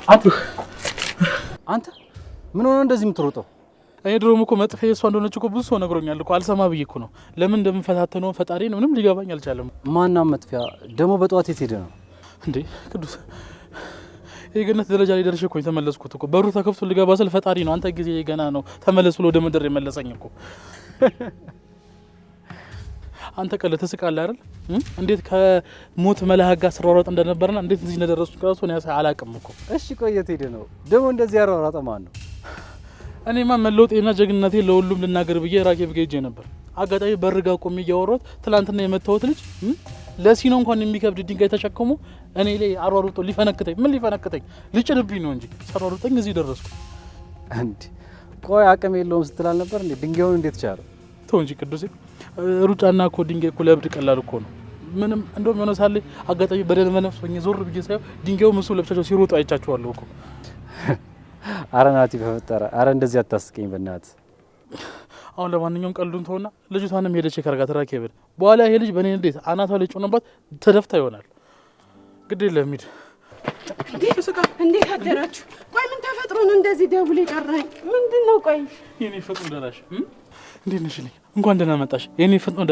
አንተ ምን ሆነ እንደዚህ የምትሮጠው? እኔ ድሮም እኮ መጥፊያ እሷ እንደሆነች እኮ ብዙ ሰው ነግሮኛል እኮ አልሰማ ብዬ እኮ ነው። ለምን እንደምፈታተነው ፈጣሪ ነው ምንም ሊገባኝ አልቻለም። ማና መጥፊያ ደግሞ በጠዋት የት ሄደ ነው እንዴ? ቅዱስ የገነት ደረጃ ላይ ደርሼ እኮ የተመለስኩት እኮ በሩ ተከፍቶ ልገባ ስል ፈጣሪ ነው አንተ ጊዜ ገና ነው ተመለስ ብሎ ወደ ምድር የመለሰኝ እኮ። አንተ ቀለ ተስቃለህ አይደል? እንዴት ከሞት መልአክ ጋር ስሯሯጥ እንደነበርና እንዴት እዚህ እንደደረስኩ ራሱ ነው አላውቅም እኮ። እሺ ቆየት ሄደ ነው ደግሞ እንደዚህ ያሯሯጠ ማን ነው? እኔማ መለውጤና ጀግንነቴ ለሁሉም ልናገር ብዬ ራኬብ ጋር ሄጄ ነበር። አጋጣሚ በርጋ ቆሜ እያወራሁት ትላንትና የመታወት ልጅ ለሲኖ እንኳን የሚከብድ ድንጋይ ተሸክሞ እኔ ላይ አሯሩጦ ሊፈነክተኝ ምን ሊፈነክተኝ ሊጭንብኝ ነው እንጂ ሰሯሩጠኝ እዚህ ደረስኩ። እንዴ ቆይ አቅም የለውም ስትላል ነበር እንዴ? ድንጋዩን እንዴት ቻለው? ተው እንጂ ቅዱሴ ሩጫና እኮ ድንጋይ እኮ ለብድ ቀላል እኮ ነው። ምንም እንደውም የሆነ ሳለ አጋጣሚ በደንብ ነፍስ ሆኜ ዞር ብዬ ሳየው ድንጋዩ ምሱ ለብቻቸው ሲሮጡ አይቻቸዋለሁ እኮ። አረ ናቲ በፈጠረ አረ እንደዚህ አታስቀኝ በእናትህ። አሁን ለማንኛውም ቀልዱን ተውና ልጅቷንም ሄደች ከርጋት ራኬብን በኋላ ይሄ ልጅ በእኔ እንዴት አናቷ ላይ ጮነባት ተደፍታ ይሆናል። ግድ የለም ሂድ። እንዴት አደራችሁ? ቆይ ምን ተፈጥሮ ነው እንደዚህ ደውል የቀረኝ? ምንድነው? ቆይ የኔ ፈጥኖ ደራሽ እንዴት ነሽ? እንኳን ደህና መጣሽ የኔ ፈጥኖ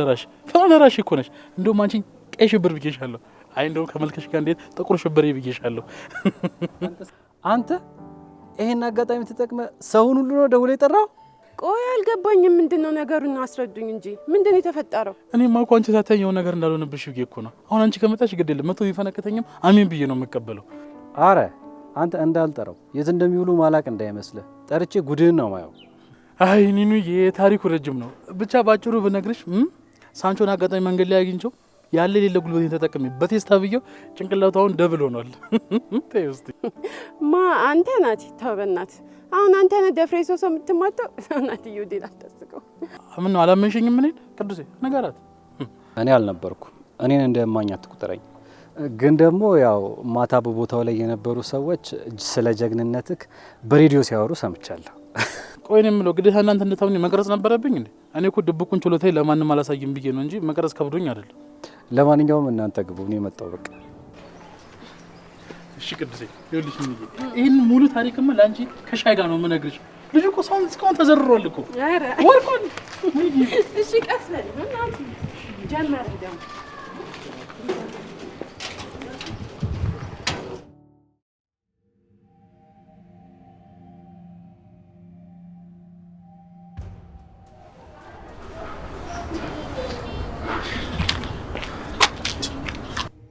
ደራሽ እኮ ነሽ። እንደውም አንቺን ቀይ ሽብር ብዬሻለሁ። አይ እንደውም ከመልከሽ ጋር እንዴት ጥቁር ሽብር ብዬሻለሁ። አንተ ይሄን አጋጣሚ ተጠቅመ ሰውን ሁሉ ነው ደውል የጠራው? ቆይ አልገባኝም። ምንድነው ነገሩን አስረዱኝ እንጂ ምንድነው የተፈጠረው? እኔማ እኮ አንቺ ሳታየው ነገር እንዳልሆነብሽ ብዬ እኮ ነው። አሁን አንቺ ከመጣሽ ግድ የለም መቶ ቢፈነከተኝም አሜን ብዬ ነው የምቀበለው። አረ አንተ እንዳልጠራው የት እንደሚውሉ ማላቅ እንዳይመስልህ ጠርቼ ጉድህን ነው ማየው። አይ ኒኑ የታሪኩ ረጅም ነው። ብቻ ባጭሩ ብነግርሽ ሳንቾን አጋጣሚ መንገድ ላይ አግኝቼው ያለ ሌለ ጉልበቴን ተጠቅሜ በቴስታ ብዬው ጭንቅላቱ አሁን ደብል ሆኗል። ተይውስቲ አንተ ናት ተበናት። አሁን አንተ ነህ ደፍሬ ሰው የምትማታው ናት። ይውዲላ ተስቀው ምን ነው አላመንሽኝም? ምን ቅዱሴ ነገራት። እኔ አልነበርኩ እኔን እንደማኛ አትቁጠረኝ። ግን ደግሞ ያው ማታ በቦታው ላይ የነበሩ ሰዎች ስለ ጀግንነትክ በሬዲዮ ሲያወሩ ሰምቻለሁ። ቆይ ነው የምለው ግዴታ እናንተ እንደታውኝ መቅረጽ ነበረብኝ እንዴ? እኔ እኮ ድብቁን ችሎታዬ ለማንም አላሳይም ብዬ ነው እንጂ መቅረጽ ከብዶኝ አይደለም። ለማንኛውም እናንተ ግቡ ነው የመጣው በቃ። እሺ ቅዱሴ ይኸውልሽ ምን ይሄን ሙሉ ታሪክማ ላንቺ ከሻይ ጋር ነው የምነግርሽ። ልጅ እኮ ሰውን እስካሁን ተዘርሯል እኮ። አረ ወርቆን እሺ ቀስ በል እናንተ ጀመረ ደግሞ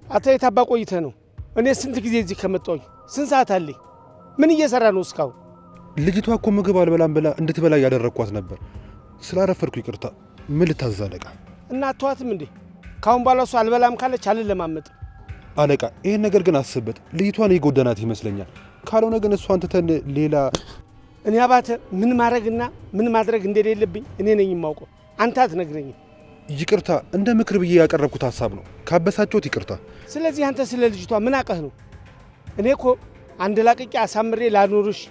አታ የታባ ቆይተ ነው? እኔ ስንት ጊዜ እዚህ ከመጣሁኝ ስንት ሰዓት አለኝ? ምን እየሰራ ነው እስካሁን? ልጅቷ እኮ ምግብ አልበላም ብላ እንድትበላ ያደረኳት ነበር። ስላረፈድኩ ይቅርታ። ምን ልታዘዝ አለቃ? እና አትዋትም እንዴ? ካሁን በኋላ እሷ አልበላም ካለች አልለማመጥም። አለቃ ይሄን ነገር ግን አስብበት። ልጅቷን የጎዳናት ይመስለኛል። ካልሆነ ግን እሷን ትተን ሌላ እኔ አባተ ምን ማድረግና ምን ማድረግ እንደሌለብኝ እኔ ነኝ የማውቀው። አንተ አትነግረኝም። ይቅርታ እንደ ምክር ብዬ ያቀረብኩት ሐሳብ ነው። ካበሳጨሁት ይቅርታ። ስለዚህ አንተ ስለ ልጅቷ ምን አቀህ ነው? እኔ እኮ አንድ ላቅቄ አሳምሬ ላኑርሽ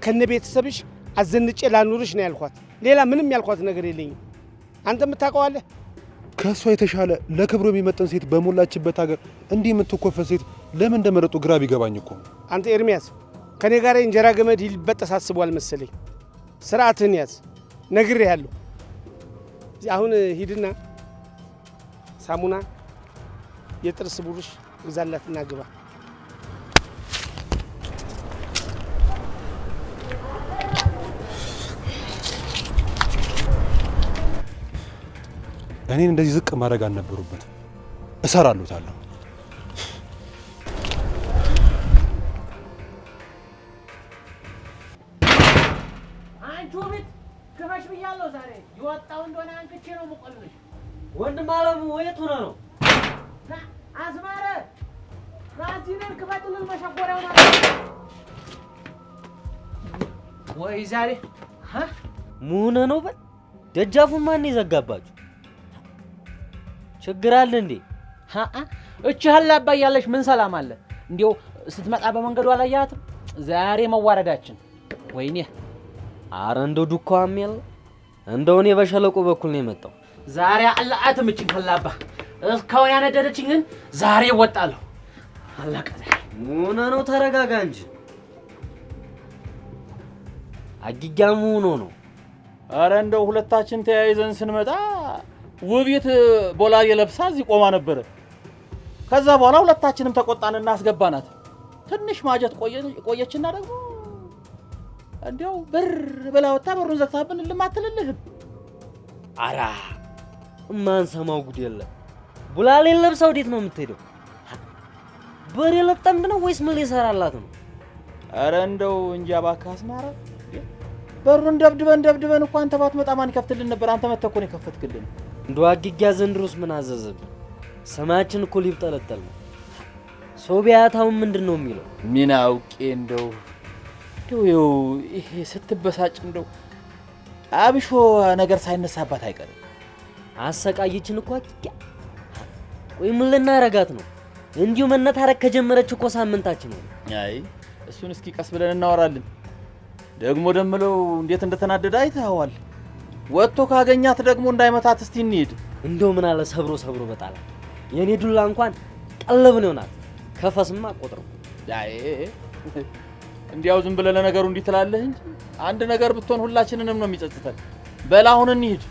ከነ ቤተሰብሽ አዘንጬ ላኑርሽ ነው ያልኳት። ሌላ ምንም ያልኳት ነገር የለኝም። አንተ የምታውቀዋለህ። ከሷ የተሻለ ለክብሩ የሚመጥን ሴት በሞላችበት ሀገር እንዲህ የምትኮፈን ሴት ለምን እንደመረጡ ግራ ቢገባኝ እኮ። አንተ ኤርሚያስ ከኔ ጋር እንጀራ ገመድ ይልበጠስ አስቧል መሰለኝ። ስርዓትህን ያዝ ነግሬሃለሁ። አሁን ሂድና ሳሙና የጥርስ ብሩሽ ግዛላትና ግባ። እኔን እንደዚህ ዝቅ ማድረግ አልነበሩበትም። እሰራለታለሁ። አንቺ ቤት ክፈሽ ብያለሁ። ዛሬ ይወጣው እንደሆነ አንክቼ ነው የምቆልልሽ። ወንድም አለሙ ወየት ሆነ ነው? አስማረ ራዚንን ክፈትልን መሸጎሪያው ማለት ወይ ዛሬ ሙነ ነው በል። ደጃፉን ማን ይዘጋባችሁ? ችግር አለ እንዴ? እቺ ሀላባ እያለሽ ምን ሰላም አለ? እንዴው ስትመጣ በመንገዱ አላያትም? ዛሬ መዋረዳችን ወይኔ። አረ እንደው ዱካም ያለ እንደው እኔ በሸለቆ በኩል ነው የመጣው። ዛሬ አላአትም እቺ ሀላባ እስካሁን ያነደደችኝ ግን ዛሬ ወጣለሁ። አላቀ ሙነ ነው። ተረጋጋ እንጂ አጊጋሙ ነው። አረ እንደው ሁለታችን ተያይዘን ስንመጣ ውብየት ቦላሌ ለብሳ እዚህ ቆማ ነበረ። ከዛ በኋላ ሁለታችንም ተቆጣንና አስገባናት። ትንሽ ማጀት ቆየችና ደግሞ እንዲያው ብር ብላ ወጣ በሩን ዘግታብን ልማትልልህም። አራ ማን ሰማው ጉድ የለም። ቦላሌን ለብሳ ወዴት ነው የምትሄደው? በሬ ለጠምድ ነው ወይስ ምን ሊሰራላት ነው? አረ እንደው እንጃ እባክህ አስማራ። በሩን ደብድበን እኮ አንተ ባትመጣ ማን ይከፍትልን ነበር? አንተ መተህ እኮ ነው የከፈትክልን። እንደው አጊጋ ዘንድሮስ ምን አዘዘብን? ሰማያችን እኮ ሊብጠለጠል ነው። ሶቢያታው ምንድነው የሚለው? ምን አውቄ እንደው ይሄ ስትበሳጭ እንደው አብሾ ነገር ሳይነሳባት አይቀርም። አሰቃየችን እኮ አጊጋ። ወይ ምን ልናረጋት ነው? እንዲሁ መነታረክ ከጀመረች እኮ ሳምንታችን ነው። አይ እሱን እስኪ ቀስ ብለን እናወራለን። ደግሞ ደምለው እንዴት እንደተናደደ አይተኸዋል። ወጥቶ ካገኛት ደግሞ እንዳይመታት እስቲ እንሂድ። እንደው ምን አለ ሰብሮ በጣላ የኔ ዱላ እንኳን ቀለብ ነው ናት። ከፈስማ ቆጥሩ። አይ እንዲያው ዝም ብለህ ለነገሩ እንዲህ ትላለህ እንጂ አንድ ነገር ብትሆን ሁላችንንም ነው የሚጸጽተን። በል አሁን እንሂድ።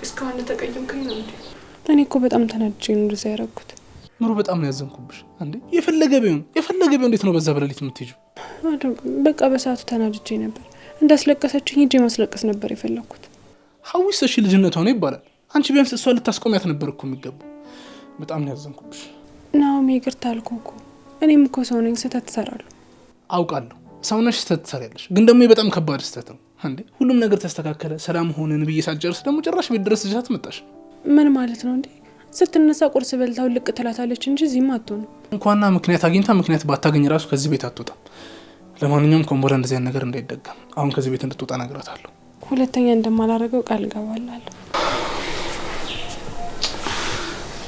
እስካሁን ተቀየምከኝ ነው እንዴ? እኔ እኮ በጣም ተናድጄ ነው እንደዛ ያደረኩት። ኑሩ በጣም ነው ያዘንኩብሽ። እንዴ የፈለገ ቢሆን እንዴት ነው በዛ በሌሊት የምትሄጂው? በቃ በሰዓቱ ተናድጄ ነበር። እንዳስለቀሰችኝ ሂጄ ማስለቀስ ነበር የፈለኩት። ሀዊስ እሺ ልጅነቷ ነው ይባላል። አንቺ ቢያንስ እሷ ልታስቆሚያት ነበር እኮ የሚገባው። በጣም ነው ያዘንኩብሽ። ናውም ይቅርታ አልኩህ እኮ። እኔም እኮ ሰው ነኝ፣ ስህተት እሰራለሁ። አውቃለሁ ሰው ነሽ፣ ስህተት ትሰሪያለሽ። ግን ደግሞ በጣም ከባድ ስህተት ነው። እንዴ ሁሉም ነገር ተስተካከለ ሰላም ሆነን ብዬ ሳልጨርስ ደግሞ ጭራሽ ቤት ድረስ ይዛት መጣሽ። ምን ማለት ነው እንዴ? ስትነሳ ቁርስ በልታው ልቅ ትላታለች እንጂ እዚህም አትሆንም። እንኳንና ምክንያት አግኝታ ምክንያት ባታገኝ ራሱ ከዚህ ቤት አትወጣም። ለማንኛውም ኮምቦላ እንደዚህ አይነት ነገር እንዳይደገም አሁን ከዚህ ቤት እንድትወጣ ነግራታለሁ። ሁለተኛ እንደማላረገው ቃል እገባላለሁ።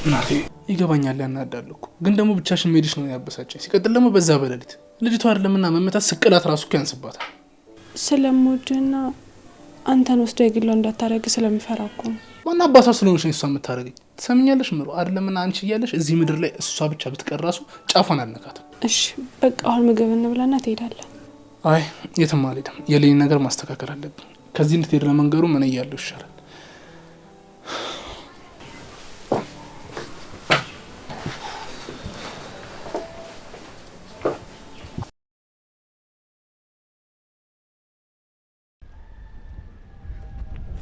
እናቴ ይገባኛል፣ ያናዳል እኮ ግን ደግሞ ብቻሽን መሄድሽ ነው ያበሳጨኝ። ሲቀጥል ደግሞ በዛ በሌሊት ልጅቷ አይደለምና መመታት ስቅላት ራሱ እኮ ያንስባታል። ስለምወድና አንተን ወስዶ የግሏ እንዳታረግ ስለሚፈራ እኮ ነው። ዋና አባቷ ስለሆነሽ እሷ የምታረገኝ ትሰምኛለሽ? ምሩ አይደለምና አንቺ እያለሽ እዚህ ምድር ላይ እሷ ብቻ ብትቀር ራሱ ጫፏን አልነካትም። እሺ በቃ አሁን ምግብ እንብላና ትሄዳለህ። አይ የትም አልሄድም። የሌኒ ነገር ማስተካከል አለብኝ። ከዚህ እንድትሄድ ለመንገሩ ምን እያለሁ ይሻላል።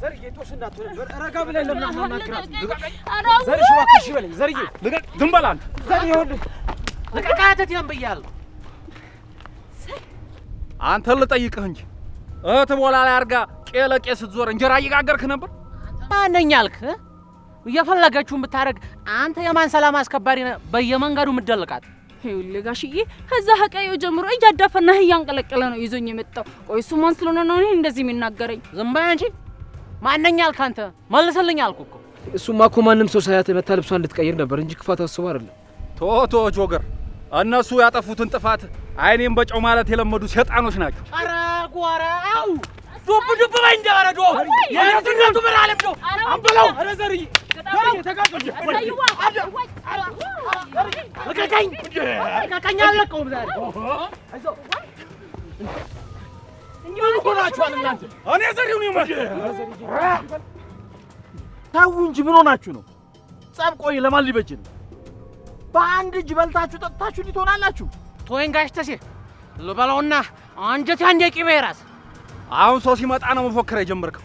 ዘርዬ ጦስ እንዳትሆን ረጋ ብለህ ለምን አናናግራት? ዘርሽ እባክሽ በለኝ። ዘርዬ ልቀቅ። ዝም በል አንተ። ዘርዬ ይኸውልህ ልቀቃተት ያንብያለሁ። አንተ ልጠይቅህ እንጂ እህት ቦላ ላይ አርጋ ቄለቄ ስትዞር እንጀራ እየጋገርክ ነበር? ማንኛ አልክ? እየፈለገችው የምታረግ አንተ የማን ሰላም አስከባሪ ነህ? በየመንገዱ የምትደልቃት ይኸውልህ ጋሽዬ ከዛ ሀቃየው ጀምሮ እያዳፈና እያንቀለቀለ ነው ይዞኝ የመጣው። ቆይ እሱ ማን ስለሆነ ነው እንደዚህ የሚናገረኝ? ዝም በይ አንቺ። ማንኛ አልክ አንተ? መልስልኝ አልኩ እኮ። እሱማ እኮ ማንም ሰው ሳያት መታ ልብሷን እንድትቀይር ነበር እንጂ ክፋት አስቦ አይደለም። ቶቶ ጆገር፣ እነሱ ያጠፉትን ጥፋት አይኔም በጨው ማለት የለመዱ ሰይጣኖች ናቸው። ኧረ ጓራ አው ዱብ በይ እንደ በረዶ የነቱ ብራለም ዶ አንበለው። ኧረ ዘርዬ ተጋጭ ልቀቀኝ አለቀውም ዛሬ። አይዞህ ምን ሆናችኋል እናንተ? እኔ ዘሪው ነው ማለት ታው እንጂ ምን ሆናችሁ ነው? ጸብ ቆይ ለማን ሊበጅ ነው? በአንድ እጅ በልታችሁ ጠጥታችሁ ሊሆናላችሁ። ቶይን ጋሽ ተሴ ልበለውና አንጀት አንዴ ቂቤ ራስ። አሁን ሰው ሲመጣ ነው መፎከር የጀመርከው።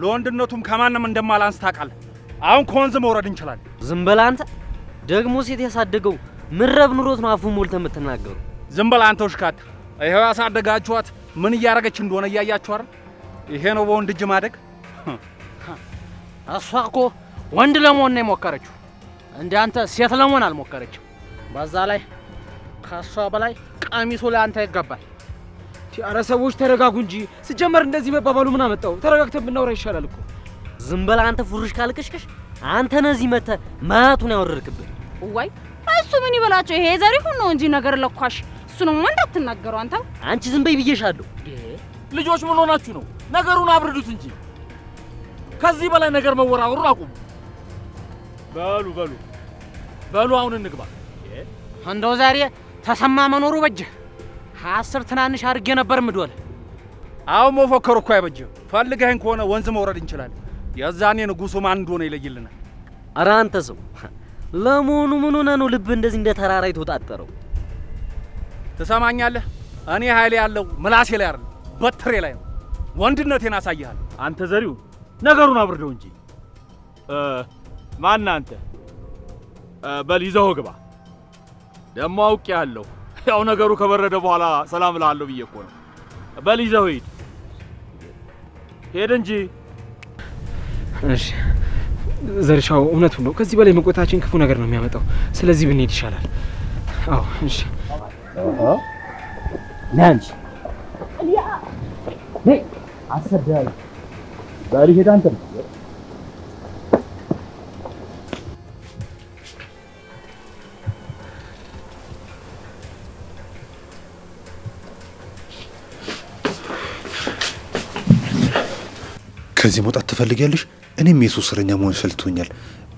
ለወንድነቱም ከማንም እንደማላንስ ታውቃለህ። አሁን ከወንዝ መውረድ እንችላለን። ዝም በል አንተ። ደግሞ ሴት ያሳደገው ምረብ ኑሮት ነው አፉ ሞልተ የምትናገሩ። ዝም በል አንተ ውሽካት። ይሄው ያሳደጋችኋት ምን እያረገች እንደሆነ እያያችሁ አይደል? ይሄ ነው በወንድ እጅ ማደግ። እሷ እኮ ወንድ ለመሆን ነው የሞከረችው። እንዳንተ ሴት ለመሆን አልሞከረችም። በዛ ላይ ከሷ በላይ ቀሚሱ ለአንተ ይገባል። ኧረ ሰዎች ተረጋጉ እንጂ። ሲጀመር እንደዚህ መባባሉ ምን አመጣው? ተረጋግተን ብናወራ ይሻላል እኮ። ዝም በል አንተ ፉርሽ ካልቅሽቅሽ። አንተ ነዚህ መተ ማቱን ያወረድክብህ። ወይ እሱ ምን ይበላቸው? ይሄ ዘሪሁን ነው እንጂ ነገር ለኳሽ እሱንማ እንዳትናገሩ አንተ። አንቺ ዝም በይ ብዬሻለሁ። ልጆች ምን ሆናችሁ ነው? ነገሩን አብርዱት እንጂ ከዚህ በላይ ነገር መወራወሩን አቁሙ። በሉ አሁን እንግባ። እንደው ዛሬ ተሰማ መኖሩ በጀ 10 ትናንሽ አድርጌ ነበር ምዶል። አሁን መፎከሩ እኮ አይበጀም። ፈልገህን ከሆነ ወንዝ መውረድ እንችላለን። የዛኔ ንጉሱ ማን እንደሆነ ይለይልናል። ኧረ አንተ ሰው ለመሆኑ ምን ሆነ ነው ልብ እንደዚህ እንደ ተራራ የተወጣጠረው? ትሰማኛለህ? እኔ ኃይሌ ያለው ምላሴ ላይ አይደል በትሬ ላይ ነው። ወንድነቴን አሳይሃለሁ። አንተ ዘሪው ነገሩን አብርደው እንጂ ማን አንተ? በል ይዘው ግባ። ደሞ አውቄያለሁ። ያው ነገሩ ከበረደ በኋላ ሰላም እልሃለሁ ብዬ እኮ ነው። በል ይዘው ሂድ እንጂ። እሺ ዘርሻው እውነቱን ነው። ከዚህ በላይ መቆጣታችን ክፉ ነገር ነው የሚያመጣው። ስለዚህ ብንሄድ ይሻላል። አዎ እሺ። ናንቺ ነይ አሰዳይ በል ሂድ አንተ። ከዚህ መውጣት ትፈልጊያለሽ? እኔም የሱስ እስረኛ መሆን ሰልቶኛል።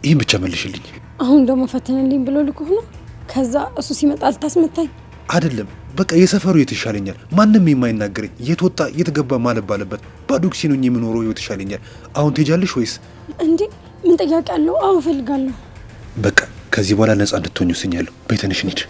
ይህን ብቻ መልሽልኝ። አሁን ደግሞ ፈተነልኝ ብሎ ልኩህ ነው። ከዛ እሱ ሲመጣ ልታስመታኝ አይደለም። በቃ የሰፈሩ የት ይሻለኛል። ማንም የማይናገረኝ የት ወጣ የት ገባ ማለት ባለበት ባዶ ኪሴን የምኖረው ህይወት ይሻለኛል። አሁን ትሄጃለሽ ወይስ? እንዴ ምን ጥያቄ አለው? አሁን እፈልጋለሁ። በቃ ከዚህ በኋላ ነፃ እንድትሆኝ ወስኛለሁ። ቤተንሽ እንሂድ።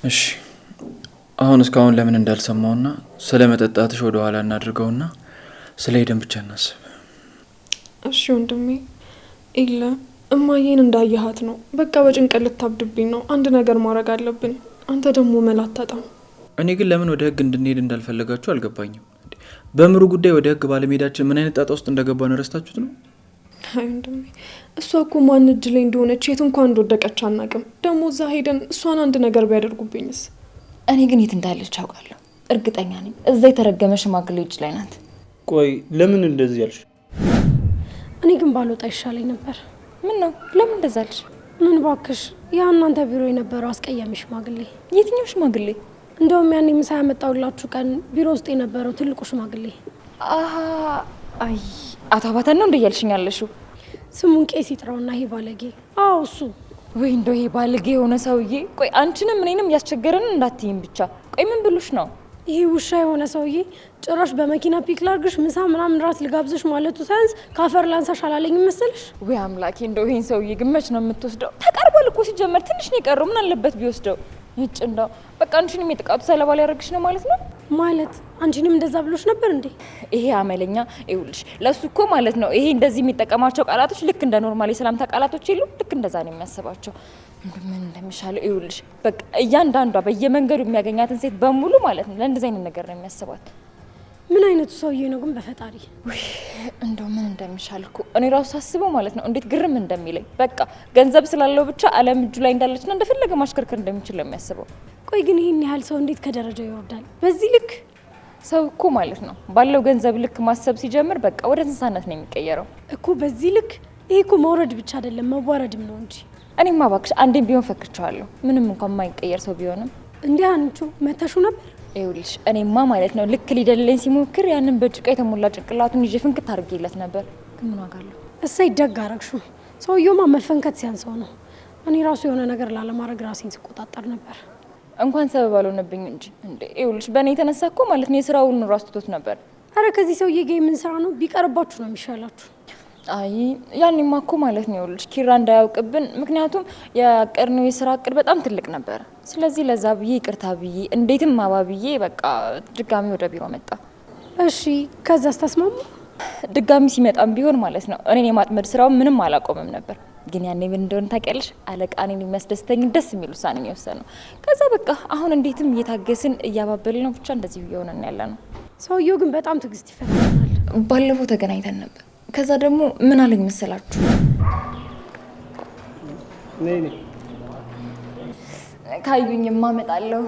እሺ አሁን እስካሁን ለምን እንዳልሰማውና ስለ መጠጣትሽ ወደ ኋላ እናድርገውና ስለ ሄደን ብቻ እናስብ። እሺ ወንድሜ ኢለ እማዬን እንዳያሃት ነው። በቃ በጭንቀት ልታብድብኝ ነው። አንድ ነገር ማድረግ አለብን። አንተ ደግሞ መላ አታጣም። እኔ ግን ለምን ወደ ህግ እንድንሄድ እንዳልፈለጋችሁ አልገባኝም። በምሩ ጉዳይ ወደ ህግ ባለመሄዳችን ምን አይነት ጣጣ ውስጥ እንደገባን ረስታችሁት ነው? አይ ወንድሜ እሷ እኮ ማን እጅ ላይ እንደሆነች የት እንኳን እንደወደቀች አናውቅም። ደግሞ እዛ ሄደን እሷን አንድ ነገር ቢያደርጉብኝስ? እኔ ግን የት እንዳለች አውቃለሁ። እርግጠኛ ነኝ እዛ የተረገመ ሽማግሌ እጅ ላይ ናት። ቆይ ለምን እንደዚህ ያልሽ? እኔ ግን ባልወጣ ይሻለኝ ነበር። ምን ነው? ለምን እንደዛ አልሽ? ምን ባክሽ፣ ያ እናንተ ቢሮ የነበረው አስቀያሚ ሽማግሌ። የትኛው ሽማግሌ? እንደውም ያኔ ምሳ ያመጣውላችሁ ቀን ቢሮ ውስጥ የነበረው ትልቁ ሽማግሌ። አይ አቶ አባተን ነው እንደያልሽኝ ያለሽው? ስሙን ቄስ ይጥራውና ይሄ ባለጌ። አዎ እሱ። ወይ እንደው ይሄ ባለጌ የሆነ ሰውዬ። ቆይ አንቺንም እኔንም ያስቸገረን እንዳትይም ብቻ። ቆይ ምን ብሉሽ ነው? ይሄ ውሻ የሆነ ሰውዬ ጭራሽ በመኪና ፒክ ላርግሽ ምሳ ምናምን ራስ ልጋብዝሽ ማለቱ ሳያንስ ካፈር ላንሳሽ አላለኝ መሰልሽ? ወይ አምላኬ፣ እንደው ይሄን ሰውዬ ግመች ነው የምትወስደው? ተቀርቧል እኮ ሲጀመር፣ ትንሽ ነው የቀረው። ምን አለበት ቢወስደው? እጭ እንደው በቃ አንቺንም የጥቃቱ ሰለባ ሊያደርግሽ ነው ማለት ነው። ማለት አንቺንም እንደዛ ብሎሽ ነበር እንዴ? ይሄ አመለኛ ይውልሽ፣ ለሱ እኮ ማለት ነው ይሄ እንደዚህ የሚጠቀማቸው ቃላቶች ልክ እንደ ኖርማል የሰላምታ ቃላቶች የሉ፣ ልክ እንደዛ ነው የሚያስባቸው። ምን እንደሚሻለው ይውልሽ፣ በቃ እያንዳንዷ በየመንገዱ የሚያገኛትን ሴት በሙሉ ማለት ነው ለእንደዚህ አይነት ነገር ነው የሚያስባት። ምን አይነቱ ሰውዬ ነው ግን በፈጣሪ። እንደው ምን እንደሚሻል እኮ እኔ ራሱ ሳስበው ማለት ነው እንዴት ግርም እንደሚለኝ። በቃ ገንዘብ ስላለው ብቻ ዓለም እጁ ላይ እንዳለችና እንደፈለገ ማሽከርከር እንደሚችል ነው የሚያስበው። ቆይ ግን ይሄን ያህል ሰው እንዴት ከደረጃው ይወርዳል በዚህ ልክ? ሰው እኮ ማለት ነው ባለው ገንዘብ ልክ ማሰብ ሲጀምር በቃ ወደ እንስሳነት ነው የሚቀየረው እኮ በዚህ ልክ። ይሄ እኮ መውረድ ብቻ አይደለም መዋረድም ነው እንጂ። እኔማ እባክሽ አንዴም ቢሆን ፈክቻለሁ፣ ምንም እንኳን የማይቀየር ሰው ቢሆንም። እንዴ አንቺ መተሹ ነበር? ይኸውልሽ እኔማ ማለት ነው ልክ ሊደልለኝ ሲሞክር ያንን በጭቃ የተሞላ ጭንቅላቱን ይዤ ፍንክት አድርጌለት ነበር። ግን ምን ዋጋ አለው? እሰይ ደግ አደረግሹ። ሰውየውማ መፈንከት ሲያንሰው ነው። እኔ ራሱ የሆነ ነገር ላለማድረግ ራሴን ስቆጣጠር ነበር። እንኳን ሰበብ አልሆነብኝ እንጂ እንዴ ይኸውልሽ በእኔ የተነሳ እኮ ማለት ነው የስራውን ኑሮ አስጥቶት ነበር። አረ ከዚህ ሰውዬ ጋር ምን ስራ ነው? ቢቀርባችሁ ነው የሚሻላችሁ። አይ ያኔማ እኮ ማለት ነው ይኸውልሽ ኪራ እንዳያውቅብን፣ ምክንያቱም ያቀርነው የስራ እቅድ በጣም ትልቅ ነበር። ስለዚህ ለዛ ብዬ ይቅርታ ብዬ እንዴትም አባብዬ በቃ ድጋሚ ወደ ቢሮ መጣ። እሺ ከዛስ ተስማሙ? ድጋሚ ሲመጣም ቢሆን ማለት ነው እኔን የማጥመድ ስራው ምንም አላቆምም ነበር። ግን ያኔ ምን እንደሆነ ታውቂያለሽ? አለቃ እኔን የሚያስደስተኝ ደስ የሚል ውሳኔ ነው የወሰነው። ከዛ በቃ አሁን እንዴትም እየታገስን እያባበልን ነው፣ ብቻ እንደዚህ እየሆነን ያለ ነው። ሰውየው ግን በጣም ትዕግስት ይፈልጋል። ባለፈው ተገናኝተን ነበር። ከዛ ደግሞ ምን አለኝ መሰላችሁ? ካዩኝ ማመጣለሁ።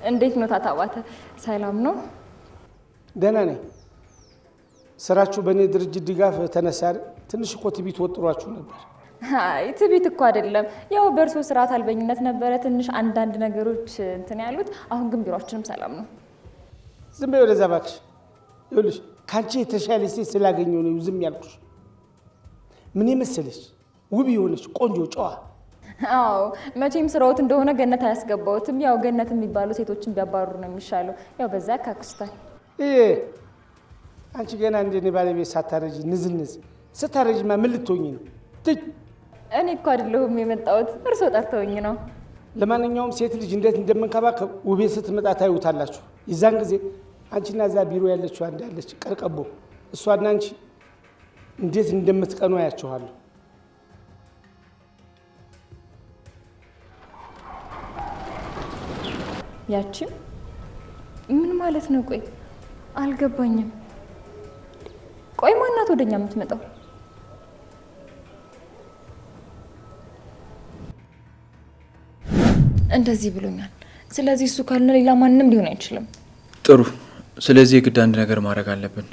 እንዴት ነው ታታባተ? ሰላም ነው? ደህና ነኝ። ስራችሁ በእኔ ድርጅት ድጋፍ ተነሳ። ትንሽ እኮ ትቢት ወጥሯችሁ ነበር። አይ ትቢት እኮ አይደለም፣ ያው በእርሶ ስርዓት አልበኝነት ነበረ ትንሽ አንዳንድ ነገሮች እንትን ያሉት። አሁን ግን ቢሮአችንም ሰላም ነው። ዝም በይ ወደዛ እባክሽ። ይኸውልሽ ካንቺ የተሻለ ሴት ስላገኘሁ ነው ዝም ያልኩሽ። ምን መሰለሽ ውብ የሆነች ቆንጆ ጨዋ። አዎ መቼም ስራዎት እንደሆነ ገነት አያስገባዎትም። ያው ገነት የሚባሉ ሴቶችን ቢያባሩ ነው የሚሻለው። ያው በዛ ያካክስታል። አንቺ ገና እንደኔ ባለቤት ሳታረጂ ንዝንዝ ስታረጂማ ምን ልትሆኚ ነው? እኔ እኮ አይደለሁም የመጣሁት፣ እርሶ ጠርተውኝ ነው። ለማንኛውም ሴት ልጅ እንዴት እንደምንከባከብ ውቤ ስትመጣ ታዩታላችሁ። የዛን ጊዜ አንቺና እዛ ቢሮ ያለችው አንድ ያለች ቀርቀቦ እሷና አንቺ እንዴት እንደምትቀኑ አያችኋለሁ። ያቺም ምን ማለት ነው? ቆይ አልገባኝም። ቆይ ማናት ወደኛ የምትመጣው? እንደዚህ ብሎኛል። ስለዚህ እሱ ካልነ ሌላ ማንም ሊሆን አይችልም። ጥሩ። ስለዚህ የግድ አንድ ነገር ማድረግ አለብን።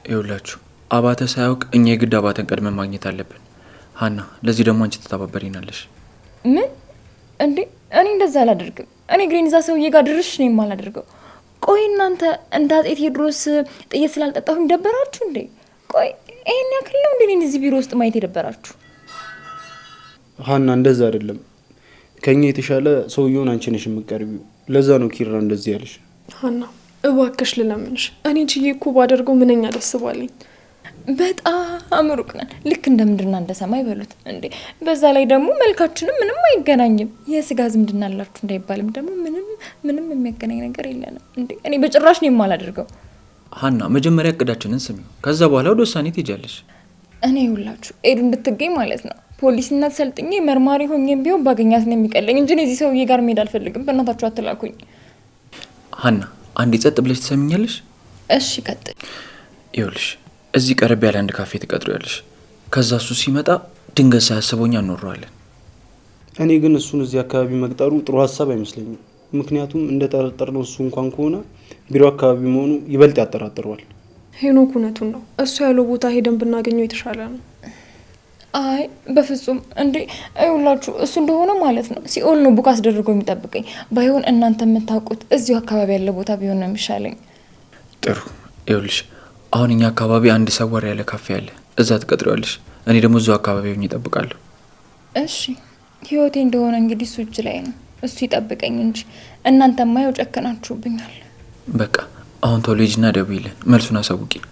ይኸውላችሁ አባተ ሳያውቅ እኛ የግድ አባተን ቀድመን ማግኘት አለብን። ሀና፣ ለዚህ ደግሞ አንቺ ትተባበሪናለሽ። ምን እንዴ? እኔ እንደዛ አላደርግም። እኔ ግን እዛ ሰውዬ ጋር ድርሽ ነው የማላደርገው። ቆይ እናንተ እንደ አፄ ቴዎድሮስ ጥይት ስላልጠጣሁኝ ደበራችሁ እንዴ? ቆይ ይሄን ያክል ነው እንዴ እዚህ ቢሮ ውስጥ ማየት የደበራችሁ? ሀና፣ እንደዛ አይደለም። ከኛ የተሻለ ሰውየውን አንቺ ነሽ የምትቀርቢው። ለዛ ነው ኪራ እንደዚህ ያለሽ። ሀና እባክሽ ልለምንሽ፣ እኔ ችዬ እኮ ባደርገው ምንኛ ደስ ባለኝ። በጣም ሩቅ ነን። ልክ እንደ ምድርና እንደ ሰማይ በሉት እንዴ። በዛ ላይ ደግሞ መልካችንም ምንም አይገናኝም። የስጋ ዝምድና አላችሁ እንዳይባልም ደግሞ ምንም የሚያገናኝ ነገር የለንም እንዴ። እኔ በጭራሽ ነው የማላደርገው። ሀና መጀመሪያ እቅዳችንን ስሚው፣ ከዛ በኋላ ወደ ውሳኔ ትሄጃለሽ። እኔ ሁላችሁ ኤዱ እንድትገኝ ማለት ነው። ፖሊስነት ሰልጥኜ መርማሪ ሆኜም ቢሆን ባገኛት ነው የሚቀለኝ እንጂ እዚህ ሰውዬ ጋር መሄድ አልፈልግም። በእናታችሁ አትላኩኝ። ሀና አንዴ ጸጥ ብለሽ ትሰሚኛለሽ? እሺ ቀጥል። ይኸውልሽ እዚህ ቀረብ ያለ አንድ ካፌ ትቀጥሪያለሽ። ከዛ እሱ ሲመጣ ድንገት ሳያስበውኛ እንኖረዋለን። እኔ ግን እሱን እዚህ አካባቢ መቅጠሩ ጥሩ ሀሳብ አይመስለኝም። ምክንያቱም እንደ ጠረጠርነው እሱ እንኳን ከሆነ ቢሮ አካባቢ መሆኑ ይበልጥ ያጠራጥረዋል። ሄኖክ እውነቱን ነው። እሱ ያለው ቦታ ሄደን ብናገኘው የተሻለ ነው። አይ በፍጹም እንዴ። አይውላችሁ እሱ እንደሆነ ማለት ነው ሲኦል ነው ቡክ አስደርጎ የሚጠብቀኝ። ባይሆን እናንተ የምታውቁት እዚሁ አካባቢ ያለ ቦታ ቢሆን ነው የሚሻለኝ። ጥሩ። ይኸውልሽ አሁን እኛ አካባቢ አንድ ሰወር ያለ ካፌ አለ። እዛ ትቀጥሪዋለሽ። እኔ ደግሞ እዚሁ አካባቢ ሆኜ እጠብቃለሁ። እሺ ህይወቴ እንደሆነ እንግዲህ እሱ እጅ ላይ ነው። እሱ ይጠብቀኝ እንጂ እናንተማ ያው ጨከናችሁብኛል። በቃ አሁን ቶሎ ሂጂና ደውይልን፣ መልሱን አሳውቂኝ።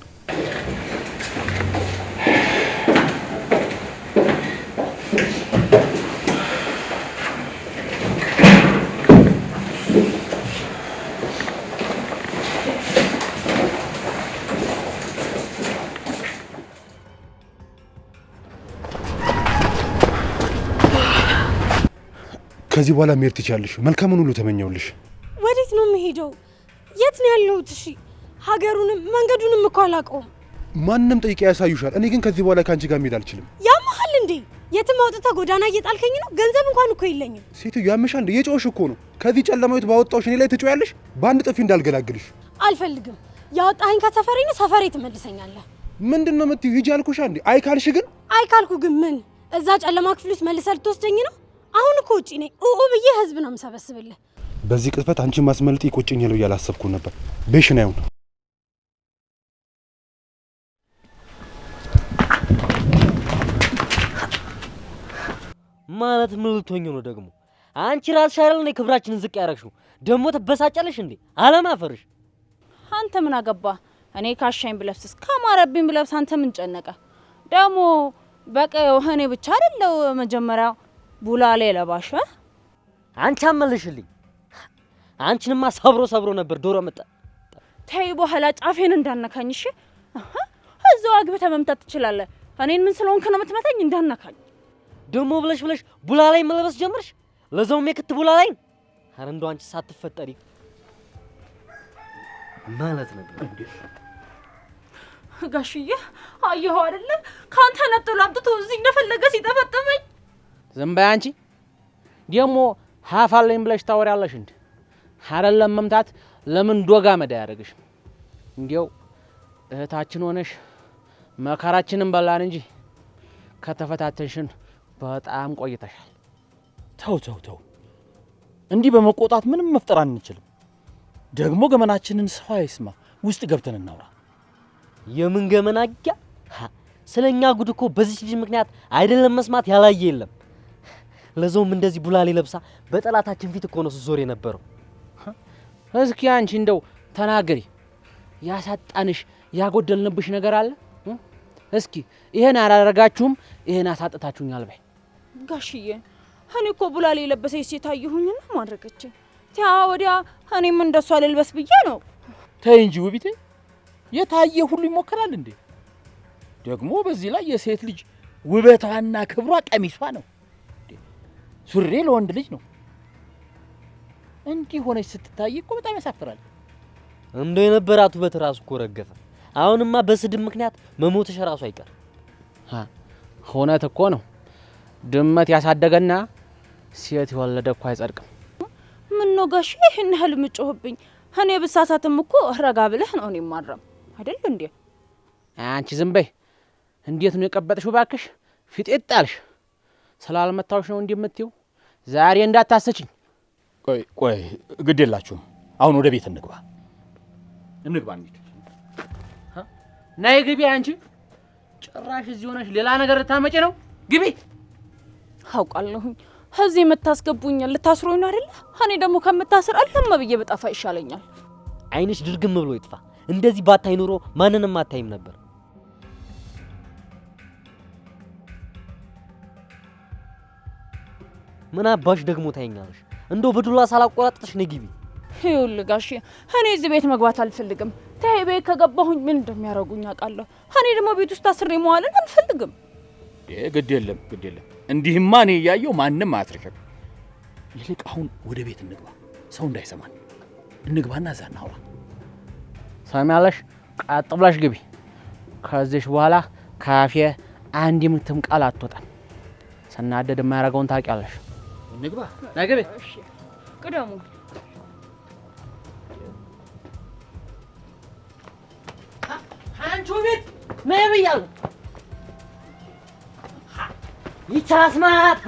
ከዚህ በኋላ መሄድ ትችያለሽ። መልካሙን ሁሉ ተመኘውልሽ። ወዴት ነው የምሄደው? የት ነው ያለሁት? እሺ ሀገሩንም መንገዱንም እኮ አላውቀውም። ማንም ጠይቄ ያሳዩሻል። እኔ ግን ከዚህ በኋላ ከአንቺ ጋር መሄድ አልችልም። ያመሃል እንዴ? የትም አውጥተህ ጎዳና እየጣልከኝ ነው። ገንዘብ እንኳን እኮ የለኝም። ሴትዮ ያምሻል እንዴ? የጮሽ እኮ ነው። ከዚህ ጨለማዊት ባወጣሁሽ እኔ ላይ ትጮያለሽ። በአንድ ጥፊ እንዳልገላግልሽ። አልፈልግም። ያወጣኸኝ ከሰፈሬ ነው። ሰፈሬ ትመልሰኛለህ። ምንድን ነው የምትይው? ሂጂ አልኩሽ አንዴ። አይ ካልሽ ግን አይ ካልኩ ግን ምን እዛ ጨለማ ክፍል ውስጥ መልሰህ ልትወስደኝ ነው? አሁን እኮ ውጪ ነኝ። ብዬ ህዝብ ነው የምሰበስብልህ። በዚህ ቅጽበት አንቺን ማስመለጥ ይቆጨኛል ብዬ አላሰብኩም ነበር። ቤሽን አይሁን ማለት ምን ልትሆኚ ነው ደግሞ? አንቺ ራስሽ አይደል እንዴ ክብራችንን ዝቅ ያደረግሽው? ደግሞ ትበሳጫለሽ እንዴ? አለማፈርሽ። አንተ ምን አገባ? እኔ ካሻኝ ብለብስስ ካማረብኝ ብለብስ አንተ ምን ጨነቀ? ደግሞ በቃ እኔ ብቻ አይደለው መጀመሪያው ቡላሌ ለባሽ። አንቺ አመልሽልኝ። አንቺንማ ሰብሮ ነበር ዶሮ መጣ። ተይ በኋላ ጫፌን እንዳነካኝ። እሺ እዛው አግብተህ መምታት ትችላለህ። እኔን ምን ስለሆንክ ነው የምትመታኝ? እንዳነካኝ ደሞ ብለሽ ቡላላይ መለበስ ጀመርሽ። ለዛውም የክት ቡላላይ። ኧረ እንደው አንቺ ሳትፈጠሪ ማለት ነበር እንዴ? ጋሽዬ አየኸው አይደለ? ካንተ ነጥሎ አምጥቶ እዚህ እንደፈለገ ሲጠፈጥፈኝ። ዝም በይ አንቺ። ደግሞ ሀፋለኝ ብለሽ ታወሪያለሽ እንዴ? አይደለም መምታት ለምን ዶጋ መዳ ያደርግሽ? እንዲያው እህታችን ሆነሽ መከራችንን በላን እንጂ ከተፈታተንሽን በጣም ቆይተሻል። ተው እንዲህ በመቆጣት ምንም መፍጠር አንችልም። ደግሞ ገመናችንን ሰው አይስማ፣ ውስጥ ገብተን እናውራ። የምን ገመናያ? ስለኛ ጉድ እኮ በዚህ ልጅ ምክንያት አይደለም መስማት ያላየ የለም። ለዞም እንደዚህ ቡላሌ ለብሳ በጠላታችን ፊት እኮ ነው ዞር የነበረው። እስኪ አንቺ እንደው ተናገሪ፣ ያሳጣንሽ ያጎደልንብሽ ነገር አለ? እስኪ ይሄን አላረጋችሁም፣ ይሄን አሳጥታችሁኛል በይ። ጋሽዬ እኔ እኮ ቡላሌ የለበሰች ሴት አየሁኝና ማድረገች ቲያ ወዲያ እኔም እንደሷ ልልበስ ብዬ ነው። ተይ እንጂ ውቢቴ፣ የታየ ሁሉ ይሞከራል እንዴ? ደግሞ በዚህ ላይ የሴት ልጅ ውበቷና ክብሯ ቀሚሷ ነው። ሱሪ ለወንድ ልጅ ነው። እንዲህ ሆነች ስትታይ እኮ በጣም ያሳፍራል። እንደው የነበራት ውበት ራሱ እኮ ረገፈ። አሁንማ በስድብ ምክንያት መሞትሽ ራሱ አይቀር። እውነት እኮ ነው። ድመት ያሳደገና ሴት የወለደ እኮ አይጸድቅም። ምን ነው ጋሽ ይሄን ያህል ምጮህብኝ? እኔ ብሳሳትም እኮ ረጋ ብለህ ነው እኔ ማረም አይደል እንዴ? አንቺ ዝም በይ። እንዴት ነው የቀበጥሽው? ባክሽ ፊጤት ጣልሽ። ስላልመታውሽ ነው እንዲህ የምትይው? ዛሬ እንዳታሰችኝ። ቆይ ግድ የላችሁም። አሁን ወደ ቤት እንግባ እንሂድ። ነይ ግቢ። አንቺ ጭራሽ እዚህ ሆነሽ ሌላ ነገር ልታመጪ ነው? ግቢ። አውቃለሁኝ እዚህ የምታስገቡኝ ልታስሩኝ ነው አይደል? እኔ ደግሞ ከምታስር አለማ ብዬ በጣፋ ይሻለኛል። አይንሽ ድርግም ብሎ ይጥፋ። እንደዚህ ባታይ ኑሮ ማንንም አታይም ነበር። ምን አባሽ ደግሞ ታይኛለሽ? እንደው በዱላ ሳላቆራጥጥሽ ነይ ግቢ። ይኸውልህ ጋሼ እኔ እዚህ ቤት መግባት አልፈልግም። ተይ ቤት ከገባሁኝ ምን እንደሚያረጉኝ አውቃለሁ። እኔ ደግሞ ቤት ውስጥ አስሬ መዋልን አልፈልግም። ግድ የለም እንዲህማ እኔ እያየሁ ማንም አያስረሸም። ይልቅ አሁን ወደ ቤት እንግባ፣ ሰው እንዳይሰማን እንግባና እዛ እናውራ። ሰሚያለሽ? ቀጥ ብለሽ ግቢ። ከዚህ በኋላ ካፌ አንድ የምትም ቃል አትወጣም። ስናደድ የማያደርገውን ታውቂያለሽ። እንግባ። ነይ ግቢ። እሺ ቅደሙ። አንቺ ቤት ነይ ብያለሁ። ይቻስማት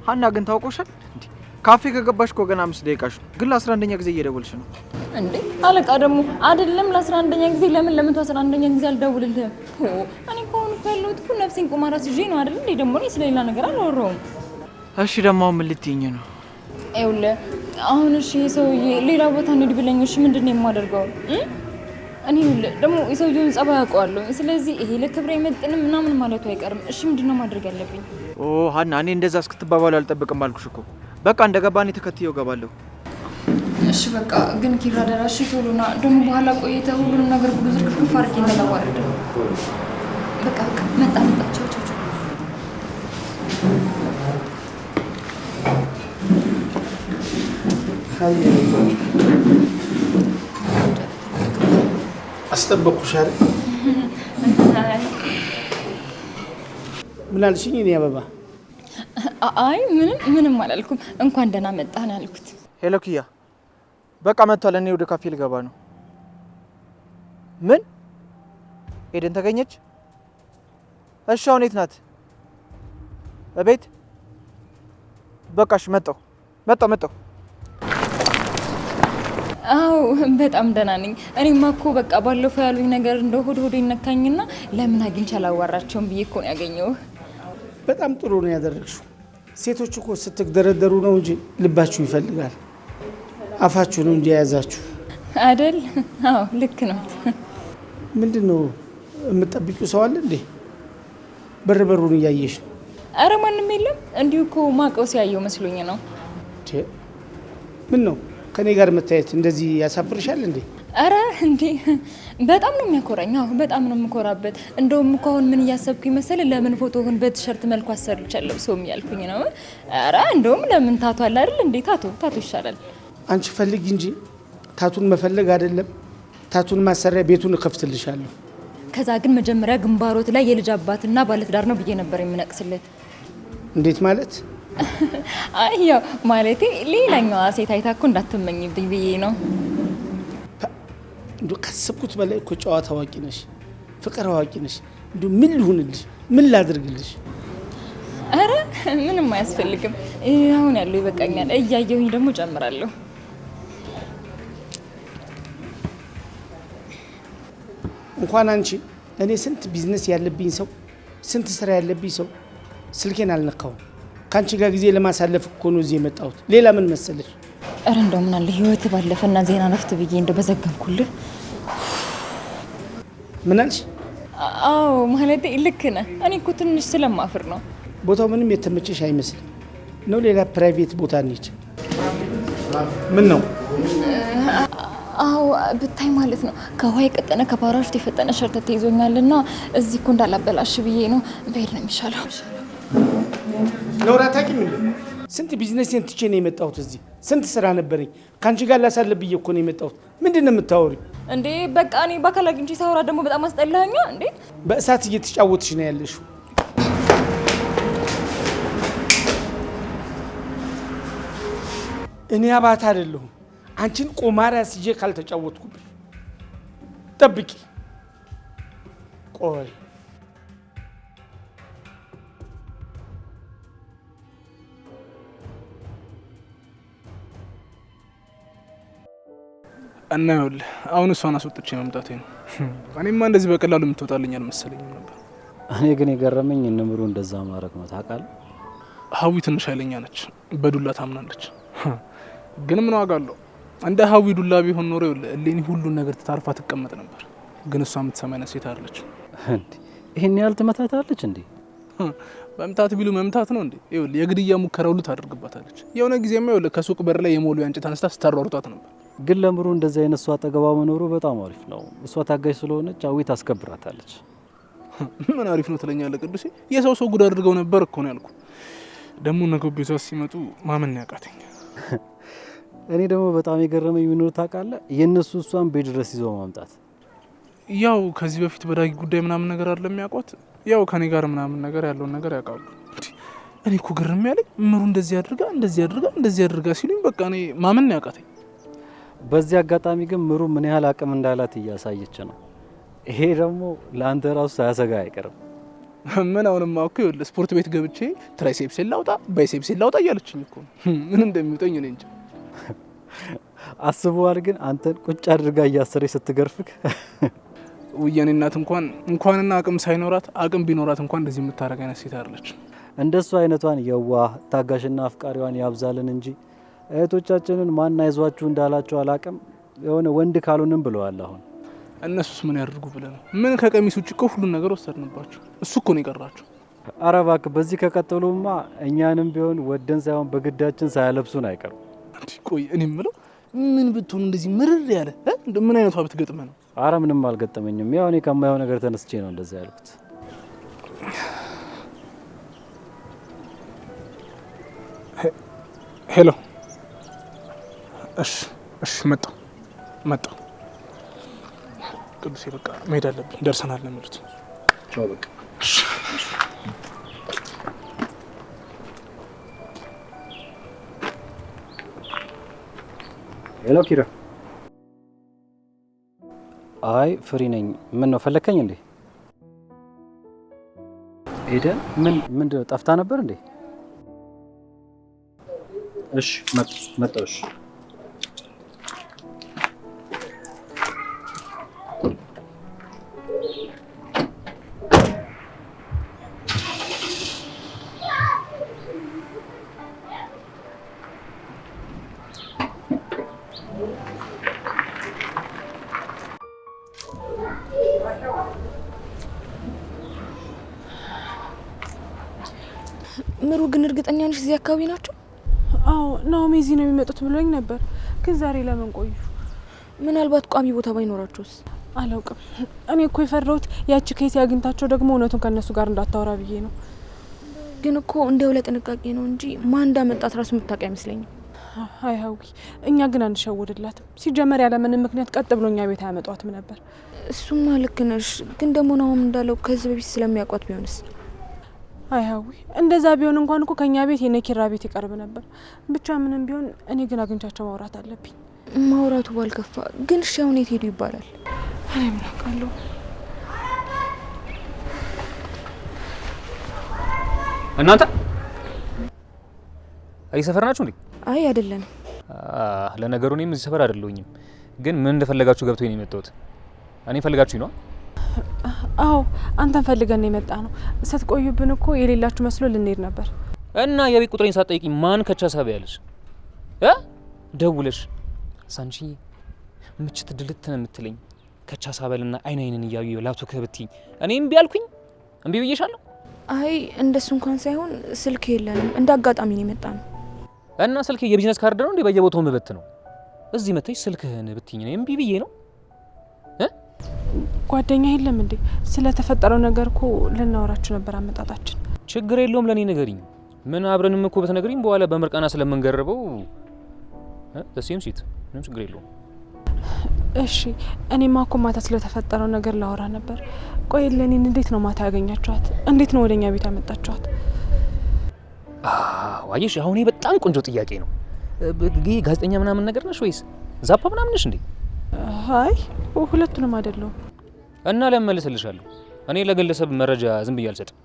ሀና ግን ታውቆሻል እንዴ? ካፌ ከገባሽ እኮ ገና 5 ደቂቃሽ ነው፣ ግን ለ11ኛ ጊዜ እየደወልሽ ነው እንዴ? አለቃ ደግሞ አይደለም ለ11ኛ ጊዜ ለምን 11ኛ ጊዜ አልደውልልህም? እኔ እኮ አሁን ያለሁት እኮ ነፍሴን ቁማራ ይዤ ነው አይደል እንዴ? ደግሞ እኔ ስለሌላ ነገር አላወራሁም። እሺ ደግሞ ምን ልትይኝ ነው? ይኸውልህ አሁን እሺ ሰውዬ ሌላ ቦታ እንሂድ ብለኝ እሺ ምንድን ነው የማደርገው? እኔ ደግሞ የሰውዬውን ጸባይ አውቀዋለሁ። ስለዚህ ይሄ ለክብሬ አይመጥንም ምናምን ማለቱ አይቀርም። እሺ ምንድን ነው ማድረግ ያለብኝ? ኦ ሀና፣ እኔ እንደዛ እስክትባባሉ አልጠብቅም አልኩሽ እኮ። በቃ እንደገባን ተከትየው ገባለሁ። እሺ በቃ ግን ኪራ ደራሽ ቶሎና ደግሞ በኋላ ቆይተ ሁሉንም ነገር ሁሉ ዝርክፍ አድርጌ እንደላዋረደ በቃ መጣ ቻው። አስጠበቅኩሽ አይደል? ምን አልሽኝ? እኔ አበባ አይ ምንም አላልኩም። እንኳን ደህና መጣህ ነው ያልኩት። ሄሎ ኪያ፣ በቃ መጥቷል። እኔ ወደ ካፌ ልገባ ነው። ምን ኤደን ተገኘች? እሺ አሁን የት ናት? እቤት? በቃ እሺ መጣሁ። አው በጣም ደህና ነኝ። እኔማ እኮ በቃ ባለፈው ያሉኝ ነገር እንደ ሆድ ይነካኝና ለምን አግኝቼ አላዋራቸውም ብዬ እኮ ነው ያገኘው። በጣም ጥሩ ነው ያደረግሽው። ሴቶች እኮ ስትደረደሩ ነው እንጂ ልባችሁ ይፈልጋል። አፋችሁ ነው እንጂ የያዛችሁ አይደል? አዎ ልክ ነው። ምንድነው የምትጠብቂው ሰው አለ እንዴ? በሩን እያየሽ ነው? አረ ማንም የለም። እንዲሁ እኮ ማቀው ሲያየው መስሎኝ ነው። ምን ነው ከኔ ጋር መታየት እንደዚህ ያሳፍርሻል እንዴ? አረ እንዴ በጣም ነው የሚያኮራኝ። አዎ በጣም ነው የምኮራበት። እንደውም እኮ አሁን ምን እያሰብኩ ይመስል ለምን ፎቶውን በቲሸርት መልኩ አሰርቻለሁ ሰው የሚያልኩኝ ነው። አረ እንደውም ለምን ታቱ አለ አይደል እንዴ? ታቱ ይሻላል። አንቺ ፈልጊ እንጂ ታቱን መፈለግ አይደለም። ታቱን ማሰሪያ ቤቱን እከፍትልሻለሁ። ከዛ ግን መጀመሪያ ግንባሮት ላይ የልጅ አባትና ባለትዳር ነው ብዬ ነበር የምነቅስልህ። እንዴት ማለት? አይ ያው ማለቴ ሌላኛዋ ሴት አይታ እኮ እንዳትመኝብኝ ብዬ ነው። እንዶ ካሰብኩት በላይ እኮ ጨዋታ አዋቂ ነሽ፣ ፍቅር አዋቂ ነሽ። እንዶ ምን ልሁንልሽ? ምን ላድርግልሽ? አረ ምንም አያስፈልግም። አሁን ያለው ይበቃኛል። እያየሁኝ ደግሞ ጨምራለሁ። እንኳን አንቺ እኔ ስንት ቢዝነስ ያለብኝ ሰው፣ ስንት ስራ ያለብኝ ሰው ስልኬን አልነካውም። ካንቺ ጋር ጊዜ ለማሳለፍ እኮ ነው እዚህ የመጣሁት። ሌላ ምን መሰለሽ? አረ እንደው ምን አለ ህይወት ባለፈና ዜና ነፍት ብዬ እንደው በዘገብኩልህ። ምን አልሽ? አዎ ማለቴ ልክ ነህ። እኔ እኮ ትንሽ ስለማፍር ነው። ቦታው ምንም የተመቸሽ አይመስልም ነው? ሌላ ፕራይቬት ቦታ እንሂድ። ምን ነው? አዎ ብታይ ማለት ነው ከውሃ የቀጠነ ከፓራሹት የፈጠነ ሸርተት ይዞኛልና እዚህ እኮ እንዳላበላሽ ብዬ ነው። ብሄድ ነው የሚሻለው። ኖራ ታውቂም እንዴ? ስንት ቢዝነስን ትቼ ነው የመጣሁት እዚህ። ስንት ስራ ነበረኝ። ካንቺ ጋር ላሳለፍ ብዬ እኮ ነው የመጣሁት። ምንድን ነው የምታወሪው እንዴ? በቃ እኔ በአካል አግኝቼ ሳወራ ደግሞ በጣም አስጠላኸኛ እንዴ? በእሳት እየተጫወትሽ ነው ያለሽው። እኔ አባት አይደለሁም። አንቺን ቁማር አስይዤ ካልተጫወትኩብሽ ጠብቂ። ቆይ እና ይኸውልህ አሁን እሷን አስወጥቼ መምጣቴ ነው። እኔማ እንደዚህ በቀላሉ የምትወጣልኝ አልመሰለኝም ነበር። እኔ ግን የገረመኝ እነምሩ እንደዛ ማድረግ ነው። ታውቃለህ ሀዊ ትንሽ ኃይለኛ ነች፣ በዱላ ታምናለች። ግን ምን ዋጋ አለው? እንደ ሀዊ ዱላ ቢሆን ኖሮ እሌኒ ሁሉን ነገር ተታርፋ ትቀመጥ ነበር። ግን እሷ የምትሰማ አይነት ሴት አይደለች። እንዴ ይሄን ያህል ትመታታለች እንዴ? መምታት ቢሉ መምታት ነው እንዴ? ይኸውልህ የግድያ ሙከራ ሁሉ ታደርግባታለች። የሆነ ጊዜማ ይኸውልህ ከሱቅ በር ላይ የሞሉ እንጨት አንስታ ስታሯሩጣት ነበር። ግን ለምሩ እንደዚህ አይነት እሷ አጠገቧ መኖሩ በጣም አሪፍ ነው። እሷ ታጋሽ ስለሆነች ሀዊ ታስከብራታለች። ምን አሪፍ ነው ትለኛለህ ቅዱሴ? የሰው ሰው ጉድ አድርገው ነበር እኮ ነው ያልኩ። ደግሞ ነገ ቤቷ ሲመጡ ማመን ያቃተኝ። እኔ ደግሞ በጣም የገረመኝ ምን ታውቃለህ? የእነሱ እሷን ቤት ድረስ ይዘው ማምጣት። ያው ከዚህ በፊት በዳጊ ጉዳይ ምናምን ነገር አይደለም የሚያውቋት። ያው ከኔ ጋር ምናምን ነገር ያለውን ነገር ያውቃሉ። እኔ እኮ ግርም ያለኝ ምሩ እንደዚህ አድርጋ እንደዚህ አድርጋ እንደዚህ አድርጋ ሲሉኝ በቃ እኔ ማመን ያቃተኝ። በዚህ አጋጣሚ ግን ምሩ ምን ያህል አቅም እንዳላት እያሳየች ነው። ይሄ ደግሞ ለአንተ ራሱ ሳያሰጋ አይቀርም። ምን አሁንማ እኮ ይኸውልህ ስፖርት ቤት ገብቼ ትራይሴፕሴን ላውጣ ባይሴፕሴን ላውጣ እያለችኝ እኮ ምን እንደሚውጠኝ እኔ እንጃ። አስበዋል ግን አንተን ቁጭ አድርጋ እያሰረች ስትገርፍክ። ውያኔ እናት እንኳንና አቅም ሳይኖራት አቅም ቢኖራት እንኳን እንደዚህ የምታረግ አይነት ሴት አይደለች። እንደሱ አይነቷን የዋህ ታጋሽና አፍቃሪዋን ያብዛልን እንጂ እህቶቻችንን ማን አይዟችሁ እንዳላቸው አላቅም። የሆነ ወንድ ካልሆንም ብለዋል። አሁን እነሱስ ምን ያደርጉ ብለህ ነው? ምን ከቀሚስ ውጭ እኮ ሁሉን ነገር ወሰድንባቸው። እሱ እኮ ነው የቀራቸው። ኧረ እባክህ በዚህ ከቀጠሉማ እኛንም ቢሆን ወደን ሳይሆን በግዳችን ሳያለብሱን አይቀርም። ቆይ እኔ የምለው ምን ብትሆን እንደዚህ ምርር ያለ ምን አይነቷ ብትገጥመ ነው? አረ ምንም አልገጠመኝም። ያው እኔ ከማየው ነገር ተነስቼ ነው እንደዛ ያልኩት። ሄሎ። እሺ መጣሁ። ቅዱሴ በቃ መሄድ አለብኝ። ደርሰናል ነው የሚሉት። ቻው በቃ። ሄሎ ኪራ። አይ ፍሪ ነኝ። ምን ነው ፈለከኝ እንዴ? ኤደን ምንድነው ጠፍታ ነበር እንዴ? እሺ መጣሁ። እሺ ምሩ ግን እርግጠኛ ነሽ እዚህ አካባቢ ናቸው? አዎ ናኦሚ እዚህ ነው የሚመጡት ብሎኝ ነበር። ግን ዛሬ ለምን ቆዩ? ምናልባት ቋሚ ቦታ ባይኖራቸውስ? አላውቅም። እኔ እኮ የፈራሁት ያቺ ኬስ ያግኝታቸው ደግሞ እውነቱን ከነሱ ጋር እንዳታወራ ብዬ ነው። ግን እኮ እንደው ለጥንቃቄ ነው እንጂ ማን እንዳመጣት ራሱ የምታውቅ አይመስለኝም። አይ ሀዊ፣ እኛ ግን አንሸውድላትም። ሲጀመር ያለ ምንም ምክንያት ቀጥ ብሎ እኛ ቤት አያመጧትም ነበር። እሱማ ልክ ነሽ፣ ግን ደግሞ ናሆም እንዳለው ከዚህ በፊት ስለሚያውቋት ቢሆንስ? አይ ሀዊ፣ እንደዛ ቢሆን እንኳን እኮ ከኛ ቤት የነኪራ ቤት ይቀርብ ነበር። ብቻ ምንም ቢሆን እኔ ግን አግኝቻቸው ማውራት አለብኝ። ማውራቱ ባልከፋ ግን እሺ፣ አሁን የት ሄዱ ይባላል? እኔ ምን አውቃለሁ። እናንተ እዚህ ሰፈር ናችሁ እንዴ? አይ አይደለም። ለነገሩ እኔም እዚህ ሰፈር አይደለሁኝም፣ ግን ምን እንደፈለጋችሁ ገብቶኝ ነው የመጣሁት። እኔ ፈልጋችሁኝ ነው? አዎ አንተን ፈልገን ነው የመጣ ነው። ስትቆዩብን እኮ የሌላችሁ መስሎ ልንሄድ ነበር። እና የቤት ቁጥሬን ሳትጠይቂኝ ማን ከቻሳብ ያለሽ ደውለሽ ሳንቺ ምችት ድልት ነው የምትለኝ ከቻሳበልና አይናይንን እያዩ ላፕቶፕ ከብትኝ እኔ እምቢ አልኩኝ? እምቢ ብዬሻለሁ? አይ እንደሱ እንኳን ሳይሆን ስልክ የለንም፣ እንደ አጋጣሚ ነው የመጣ ነው። እና ስልክ የቢዝነስ ካርድ ነው እንዴ በየቦታው መበት ነው? እዚህ መተሽ ስልክህን ብትኝ ነው እምቢ ብዬ ነው? ጓደኛ የለም እንዴ? ስለተፈጠረው ነገር እኮ ልናወራችሁ ነበር አመጣጣችን። ችግር የለውም ለኔ ንገሪኝ። ምን አብረንም እኮ በተነገሪኝ በኋላ በምርቃና ስለምንገርበው ደሴም ሲት ምንም ችግር የለውም። እሺ እኔማ እኮ ማታ ስለተፈጠረው ነገር ላወራ ነበር። ቆይ ለኔን እንዴት ነው ማታ ያገኛችኋት? እንዴት ነው ወደኛ ቤት ያመጣችኋት? አየሽ አሁን ይሄ በጣም ቆንጆ ጥያቄ ነው። ጋዜጠኛ ምናምን ነገር ነሽ ወይስ ዛፓ ምናምን ነሽ እንዴ? አይ ሁለቱንም አይደለም። እና ለምን መልስልሻለሁ? እኔ ለግለሰብ መረጃ ዝም ብዬ አልሰጥም።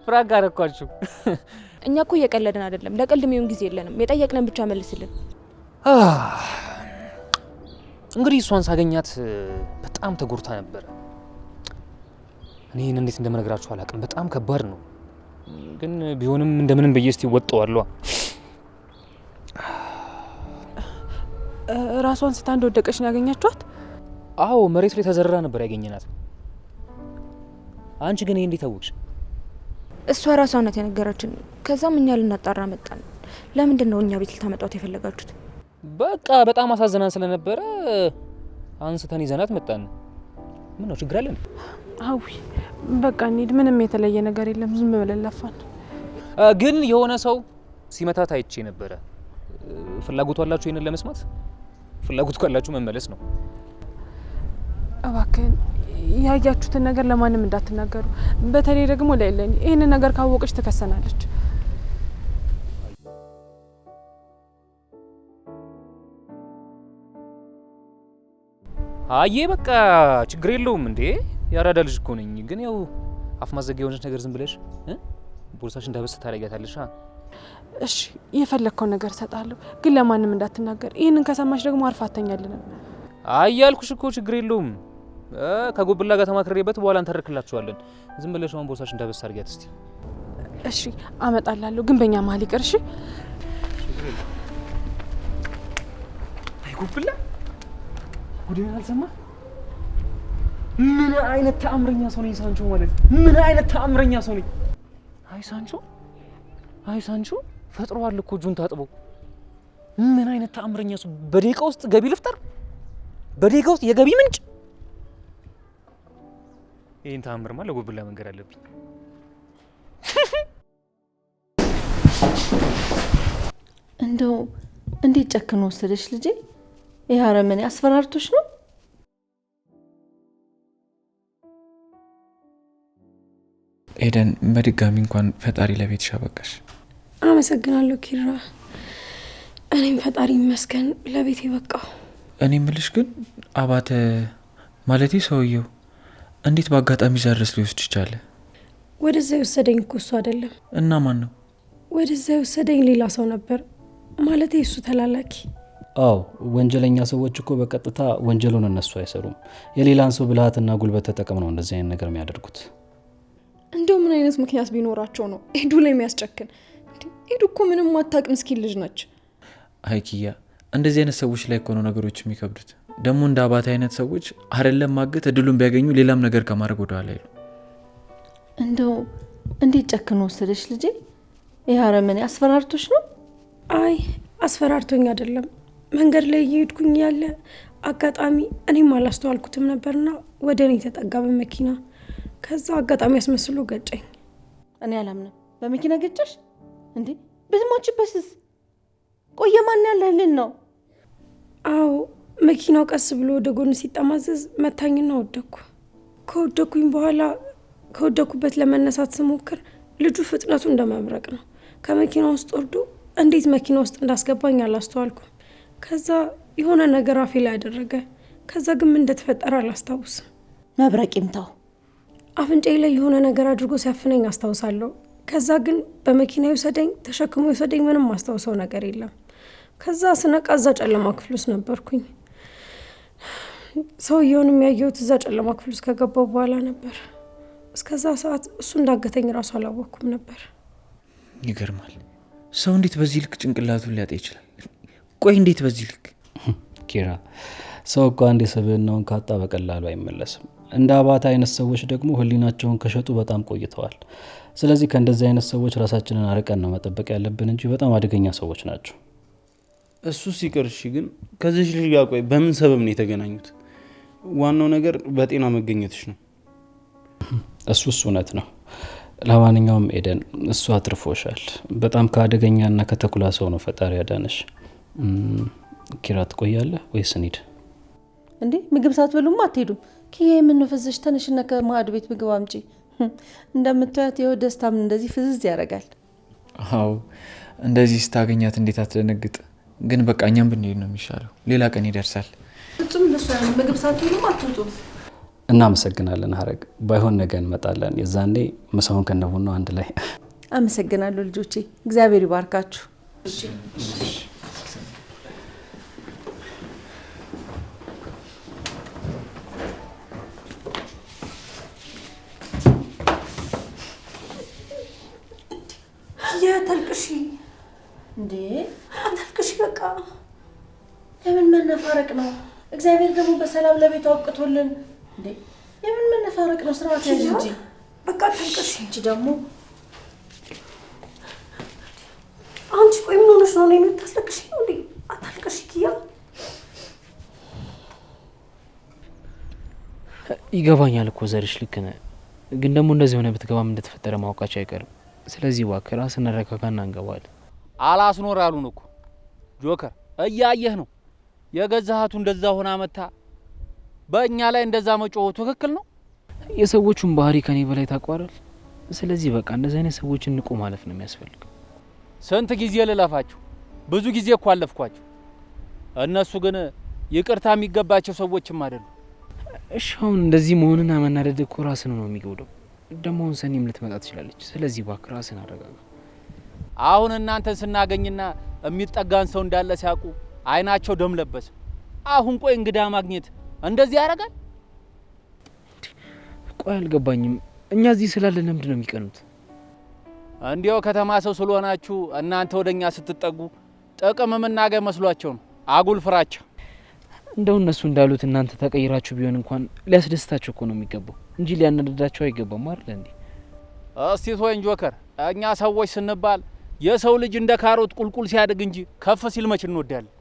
ፍራንክ አረኳችሁ። እኛ እኮ እየቀለድን አይደለም። ለቀልድ የሚሆን ጊዜ የለንም። የጠየቅነን ብቻ መልስልን። እንግዲህ እሷን ሳገኛት በጣም ተጎድታ ነበር። እኔ እንዴት እንደምነግራችሁ አላውቅም። በጣም ከባድ ነው፣ ግን ቢሆንም እንደምንም ብዬ እስቲ ወጣዋለሁ። ራሷን ስታ እንደወደቀች ነው ያገኛችኋት? አዎ መሬት ላይ ተዘርራ ነበር ያገኘናት። አንቺ ግን እንዴት አወቅሽ? እሷ ራሷ ናት የነገረችን። ከዛም እኛ ልናጣራ መጣን። ለምንድን ነው እኛ ቤት ልታመጣት የፈለጋችሁት? በቃ በጣም አሳዝናን ስለነበረ አንስተን ይዘናት መጣን። ምን ነው ችግር አለ? አዊ በቃ እንሂድ። ምንም የተለየ ነገር የለም። ዝም ብለን ለፋን። ግን የሆነ ሰው ሲመታት አይቼ ነበረ። ፍላጎቱ አላችሁ ይሄንን ለመስማት? ፍላጎቱ ካላችሁ መመለስ ነው። እባክህን ያያችሁትን ነገር ለማንም እንዳትናገሩ። በተለይ ደግሞ ለሌኒ። ይሄንን ነገር ካወቀች ትከሰናለች። አዬ በቃ ችግር የለውም እንዴ። ያራዳ ልጅ እኮ ነኝ። ግን ያው አፍ ማዘጊያ የሆነች ነገር ዝም ብለሽ ቦርሳሽ እንዳበስ ታረጋታለሽ። እሺ የፈለግከውን ነገር እሰጣለሁ፣ ግን ለማንም እንዳትናገር። ይህንን ከሰማች ደግሞ አርፋ አተኛልንም። አይ ያልኩሽ እኮ ችግር የለውም። ከጎብላ ጋር ተማክሬበት በኋላ እንተርክላችኋለን። ዝም ብለሽ አሁን ቦርሳሽ እንዳበስ አርጊያት እስቲ። እሺ አመጣላለሁ፣ ግን በእኛ መሀል ይቅር። እሺ አይ ጎብላ ጉዴን አልሰማ። ምን አይነት ተአምረኛ ሰው ነኝ ሳንቾ ማለት። ምን አይነት ተአምረኛ ሰው ነኝ። አይ ሳንቾ ፈጥሯል እኮ እጁን ታጥቦ። ምን አይነት ተአምረኛ ሰው። በደቂቃ ውስጥ ገቢ ልፍጠር፣ በደቂቃ ውስጥ የገቢ ምንጭ። ይሄን ተአምርማ ለጎብላ መንገድ አለብኝ። እንደው እንዴት ጨክኖ ወሰደሽ ልጄ? ይሄ አረመኔ አስፈራርቶሽ ነው? ኤደን በድጋሚ እንኳን ፈጣሪ ለቤትሽ አበቃሽ። አመሰግናለሁ ኪራ። እኔም ፈጣሪ ይመስገን ለቤቴ በቃው። እኔ ምልሽ ግን አባተ ማለቴ ሰውየው እንዴት በአጋጣሚ እዛ ድረስ ሊወስድ ይቻለ? ወደዛ የወሰደኝ እኮ እሱ አይደለም። እና ማን ነው? ወደዛ የወሰደኝ ሌላ ሰው ነበር። ማለቴ እሱ ተላላኪ። አዎ ወንጀለኛ ሰዎች እኮ በቀጥታ ወንጀሉን እነሱ አይሰሩም። የሌላን ሰው ብልሃትና ጉልበት ተጠቅም ነው እንደዚህ አይነት ነገር የሚያደርጉት። እንደው ምን አይነት ምክንያት ቢኖራቸው ነው ኤዱ ላይ የሚያስጨክን? ኤዱ እኮ ምንም አታውቅም፣ ምስኪን ልጅ ነች። አይ ኪያ፣ እንደዚህ አይነት ሰዎች ላይ እኮ ነው ነገሮች የሚከብዱት። ደግሞ እንደ አባቴ አይነት ሰዎች አይደለም ማገት እድሉን ቢያገኙ ሌላም ነገር ከማድረግ ወደ ኋላ አይሉ። እንደው እንዴት ጨክኖ ወሰደሽ ልጄ? ይሄ አረመኔ አስፈራርቶሽ ነው? አይ አስፈራርቶኝ አይደለም። መንገድ ላይ እየሄድኩኝ ያለ አጋጣሚ እኔም አላስተዋልኩትም ነበርና ወደ እኔ ተጠጋ በመኪና። ከዛ አጋጣሚ ያስመስሎ ገጨኝ። እኔ አላምንም። በመኪና ገጨሽ እንዴ? ብትሞችበትስ? ቆየ ማን ያለህልን ነው? አዎ መኪናው ቀስ ብሎ ወደ ጎን ሲጠማዘዝ መታኝና ወደኩ። ከወደኩኝ በኋላ ከወደኩበት ለመነሳት ስሞክር ልጁ ፍጥነቱ እንደመብረቅ ነው። ከመኪና ውስጥ ወርዶ እንዴት መኪና ውስጥ እንዳስገባኝ አላስተዋልኩም። ከዛ የሆነ ነገር አፌ ላይ ያደረገ። ከዛ ግን ምን እንደተፈጠረ አላስታውስም። መብረቅ ይምታው። አፍንጫዬ ላይ የሆነ ነገር አድርጎ ሲያፍነኝ አስታውሳለሁ። ከዛ ግን በመኪና ይወሰደኝ ተሸክሞ ይወሰደኝ ምንም ማስታውሰው ነገር የለም። ከዛ ስነቃ እዛ ጨለማ ክፍል ውስጥ ነበርኩኝ። ሰውየውን የሚያየሁት እዛ ጨለማ ክፍል ውስጥ ከገባው በኋላ ነበር። እስከዛ ሰዓት እሱ እንዳገተኝ ራሱ አላወቅኩም ነበር። ይገርማል። ሰው እንዴት በዚህ ልክ ጭንቅላቱን ሊያጣ ይችላል? ቆይ እንዴት በዚህ ልክ? ኪራ፣ ሰው እኮ አንድ የሰብዕናውን ካጣ በቀላሉ አይመለስም። እንደ አባታ አይነት ሰዎች ደግሞ ህሊናቸውን ከሸጡ በጣም ቆይተዋል። ስለዚህ ከእንደዚህ አይነት ሰዎች ራሳችንን አርቀን ነው መጠበቅ ያለብን እንጂ በጣም አደገኛ ሰዎች ናቸው። እሱ ሲቀር እሺ፣ ግን ከዚህ ልጅ ጋር ቆይ በምን ሰበብ ነው የተገናኙት? ዋናው ነገር በጤና መገኘትሽ ነው። እሱስ እውነት ነው። ለማንኛውም ኤደን፣ እሱ አትርፎሻል። በጣም ከአደገኛና ከተኩላ ሰው ነው ፈጣሪ ያዳነሽ። ኪራ ትቆያለህ ወይስ እንሂድ? እንዴ ምግብ ሳትበሉማ አትሄዱም? ኪያ የምንፈዘሽ ተነሽና ከማዕድ ቤት ምግብ አምጪ። እንደምታያት ይኸው ደስታም እንደዚህ ፍዝዝ ያደርጋል። አዎ እንደዚህ ስታገኛት እንዴት አትደነግጥ? ግን በቃ እኛም ብንሄድ ነው የሚሻለው። ሌላ ቀን ይደርሳል። ፍጹም እንደሱ አይደለም። ምግብ ሳትበሉማ አትወጡ። እናመሰግናለን ሀረግ። ባይሆን ነገ እንመጣለን። የዛኔ ምሳውን ከነቡና አንድ ላይ። አመሰግናለሁ ልጆቼ፣ እግዚአብሔር ይባርካችሁ። የተልቅሺ እንዴ አታልቅሺ። በቃ ለምን መነፋረቅ ነው? እግዚአብሔር ደግሞ በሰላም ለቤቱ አብቅቶልን። እንዴ የምን መነፋረቅ ነው? ስርዓት ያዥ እንጂ። በቃ አታልቅሺ። እንጂ ደግሞ አንቺ ቆይ ምን ሆነሽ ነው? እኔ የምታስለቅሽ ነው እንዴ? አታልቅሺ ኪያ። ይገባኛል እኮ ዘርሽ ልክ ነህ፣ ግን ደግሞ እንደዚህ ሆነ ብትገባም እንደተፈጠረ ማወቃቸው አይቀርም። ስለዚህ እባክህ ራስን አረጋጋና እንገባለን። አላስኖር አሉን እኮ ጆከር፣ እያየህ ነው። የገዛሃቱ እንደዛ ሆና መታ በእኛ ላይ እንደዛ መጮሁ ትክክል ነው? የሰዎቹን ባህሪ ከኔ በላይ ታቋራል። ስለዚህ በቃ እንደዚህ አይነት ሰዎችን ንቁ ማለፍ ነው የሚያስፈልገው። ስንት ጊዜ ልለፋችሁ? ብዙ ጊዜ እኮ አለፍኳችሁ። እነሱ ግን ይቅርታ የሚገባቸው ሰዎችም አይደሉ። እሺ አሁን እንደዚህ መሆንና መናደድ እኮ ራስን ነው የሚጎዳው። ደግሞ አሁን ሰኔም ልትመጣ ትችላለች። ስለዚህ እባክህ ራስን አረጋጋ። አሁን እናንተን ስናገኝና የሚጠጋን ሰው እንዳለ ሲያውቁ አይናቸው ደም ለበሰ። አሁን ቆይ እንግዳ ማግኘት እንደዚህ ያደርጋል? ቆይ አልገባኝም። እኛ እዚህ ስላለን ለምንድን ነው የሚቀኑት? እንዲያው ከተማ ሰው ስለሆናችሁ እናንተ ወደኛ ስትጠጉ ጥቅም የምናገኝ መስሏቸው ነው። አጉል ፍራቻ። እንደው እነሱ እንዳሉት እናንተ ተቀይራችሁ ቢሆን እንኳን ሊያስደስታቸው እኮ ነው የሚገባው እንጂ ሊያናደዳቸው አይገባም አይደል እንዴ? እስቲ ተወኝ ጆከር። እኛ ሰዎች ስንባል የሰው ልጅ እንደ ካሮት ቁልቁል ሲያድግ እንጂ ከፍ ሲል መች እንወዳለን?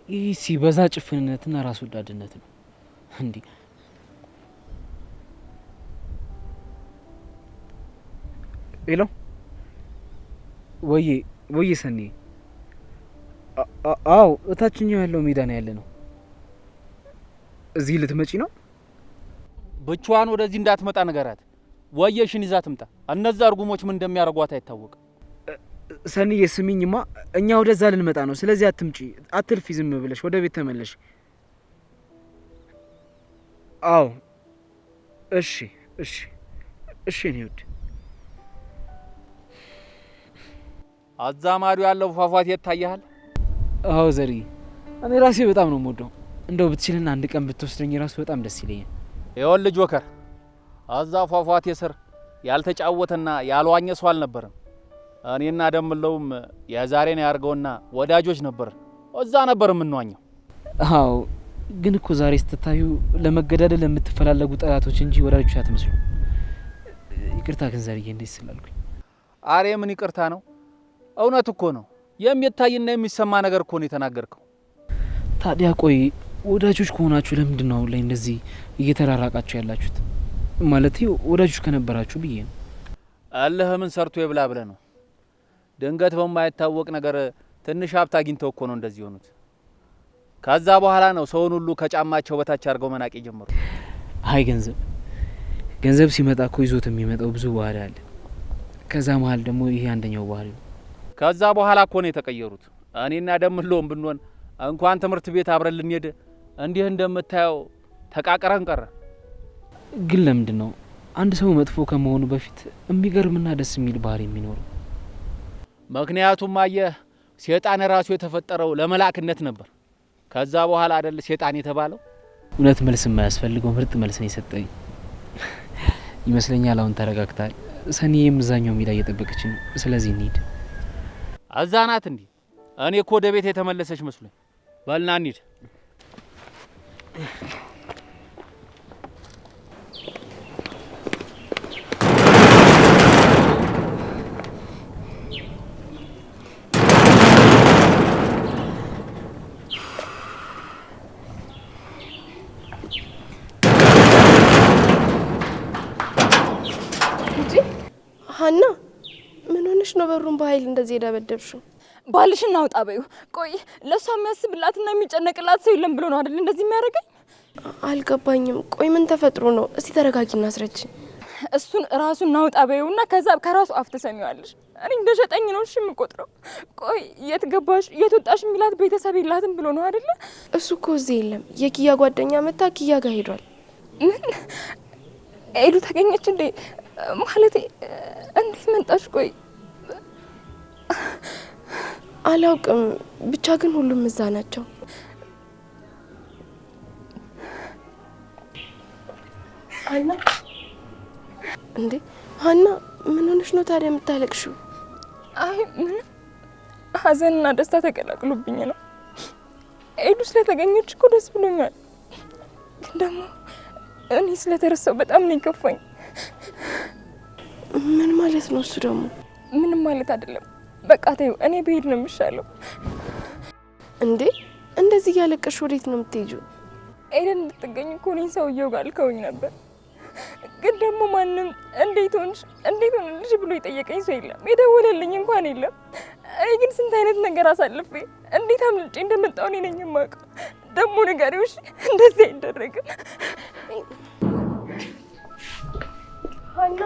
ይህ ሲበዛ ጭፍንነትና ራስ ወዳድነት ነው እንዴ? ሄሎ ወዬ ሰኔ። አዎ እታችኛው ያለው ሜዳ ነው ያለ ነው። እዚህ ልትመጪ ነው? ብቻዋን ወደዚህ እንዳትመጣ ነገራት። ወየሽን ይዛ ትምጣ። እነዛ እርጉሞች ምን እንደሚያደርጓት አይታወቅም። ሰኒዬ ስሚኝማ፣ እኛ ወደዛ ልንመጣ ነው። ስለዚህ አትምጪ፣ አትልፊ፣ ዝም ብለሽ ወደ ቤት ተመለሽ። አዎ እሺ እሺ እሺ። እኔ ውድ አዛማዱ ያለው ፏፏቴ ይታያል። አዎ ዘሪ፣ እኔ ራሴ በጣም ነው የምወደው። እንደው ብትችልና አንድ ቀን ብትወስደኝ ራሱ በጣም ደስ ይለኛል። ይኸውልህ ጆከር፣ እዛ ፏፏቴ ስር ያልተጫወተና ያልዋኘ ሰው አልነበረም። እኔና ደምለውም የዛሬን ያርገውና ወዳጆች ነበር። እዛ ነበር የምንዋኘው። አዎ ግን እኮ ዛሬ ስትታዩ ለመገዳደል የምትፈላለጉ ጠላቶች እንጂ ወዳጆች አትመስሉ። ይቅርታ ግን ዘርዬ እንዴት ስላልኩኝ። አሬ ምን ይቅርታ ነው? እውነት እኮ ነው። የሚታይና የሚሰማ ነገር እኮ ነው የተናገርከው። ታዲያ ቆይ ወዳጆች ከሆናችሁ ለምንድን ነው አሁን ላይ እንደዚህ እየተራራቃችሁ ያላችሁት? ማለት ወዳጆች ከነበራችሁ ብዬ ነው። አለህ ምን ሰርቶ ይብላ ብለህ ነው? ድንገት በማይታወቅ ነገር ትንሽ ሀብት አግኝተው እኮ ነው እንደዚህ ሆኑት። ከዛ በኋላ ነው ሰውን ሁሉ ከጫማቸው በታች አድርገው መናቅ ጀመሩ። አይ ገንዘብ ሲመጣ እኮ ይዞት የሚመጣው ብዙ ባህሪ አለ። ከዛ መሀል ደግሞ ይሄ አንደኛው ባህሪ ነው። ከዛ በኋላ እኮ ነው የተቀየሩት። እኔና ደምለውም ብንሆን እንኳን ትምህርት ቤት አብረን ልንሄድ እንዲህ እንደምታየው ተቃቅረን ቀረ። ግን ለምንድን ነው አንድ ሰው መጥፎ ከመሆኑ በፊት የሚገርምና ደስ የሚል ባህሪ የሚኖረው? ምክንያቱም አየህ ሴጣን ራሱ የተፈጠረው ለመላእክነት ነበር። ከዛ በኋላ አይደል ሴጣን የተባለው። እውነት መልስ የማያስፈልገው ምርጥ መልስ ነው የሰጠኝ ይመስለኛል። አሁን ተረጋግታል። ሰኒዬም እዛኛው ሜዳ እየጠበቀች ነው። ስለዚህ እንሂድ። እዛ ናት እንዴ? እኔ እኮ ወደ ቤት የተመለሰች መስሎኝ። በልና እንሂድ። ሀና ምን ሆነሽ ነው በሩን በኃይል እንደዚህ የደበደብሽው? ባልሽን አውጣ በይው። ቆይ ለሷ የሚያስብላትና የሚጨነቅላት ሰው የለም ብሎ ነው አይደል እንደዚህ የሚያደርገኝ? አልገባኝም። ቆይ ምን ተፈጥሮ ነው? እስቲ ተረጋጊና አስረጅ። እሱን ራሱን አውጣ በይውና ከዛ ከራሱ አፍ ትሰሚዋለሽ። እኔ እንደ ሸጠኝ ነው እሺ የምቆጥረው። ቆይ የት ገባሽ የት ወጣሽ የሚላት ቤተሰብ የላትም ብሎ ነው አይደል? እሱ እኮ እዚህ የለም። የኪያ ጓደኛ መታ ኪያ ጋር ሄዷል። ምን ኤዱ ተገኘች እንዴ? ማለቴ እንዴት መጣሽ? ቆይ አላውቅም፣ ብቻ ግን ሁሉም እዛ ናቸው። ሀና እንዴ ሀና ምን ሆነሽ ነው ታዲያ የምታለቅሽው? አይ ምን ሀዘንና ደስታ ተቀላቅሎብኝ ነው። ኤዱ ስለተገኘች እኮ ደስ ብሎኛል፣ ግን ደግሞ እኔ ስለተረሳው በጣም ነው የከፋኝ። ምን ማለት ነው እሱ ደግሞ? ምንም ማለት አይደለም። በቃ ተይው፣ እኔ ብሄድ ነው የሚሻለው። እንዴ እንደዚህ እያለቀሽ ወዴት ነው የምትሄጂው? ኤደን እንድትገኝ እኮ እኔን ሰውዬው ጋር ልከውኝ ነበር፣ ግን ደግሞ ማንም እንዴት ሆንልሽ ብሎ የጠየቀኝ ሰው የለም፣ የደወለልኝ እንኳን የለም። እኔ ግን ስንት አይነት ነገር አሳልፌ እንዴት አምልጬ እንደመጣሁ እኔ ነኝ የማውቀው። ደግሞ ንገሪው እሺ፣ እንደዚህ አይደረግም። ሀና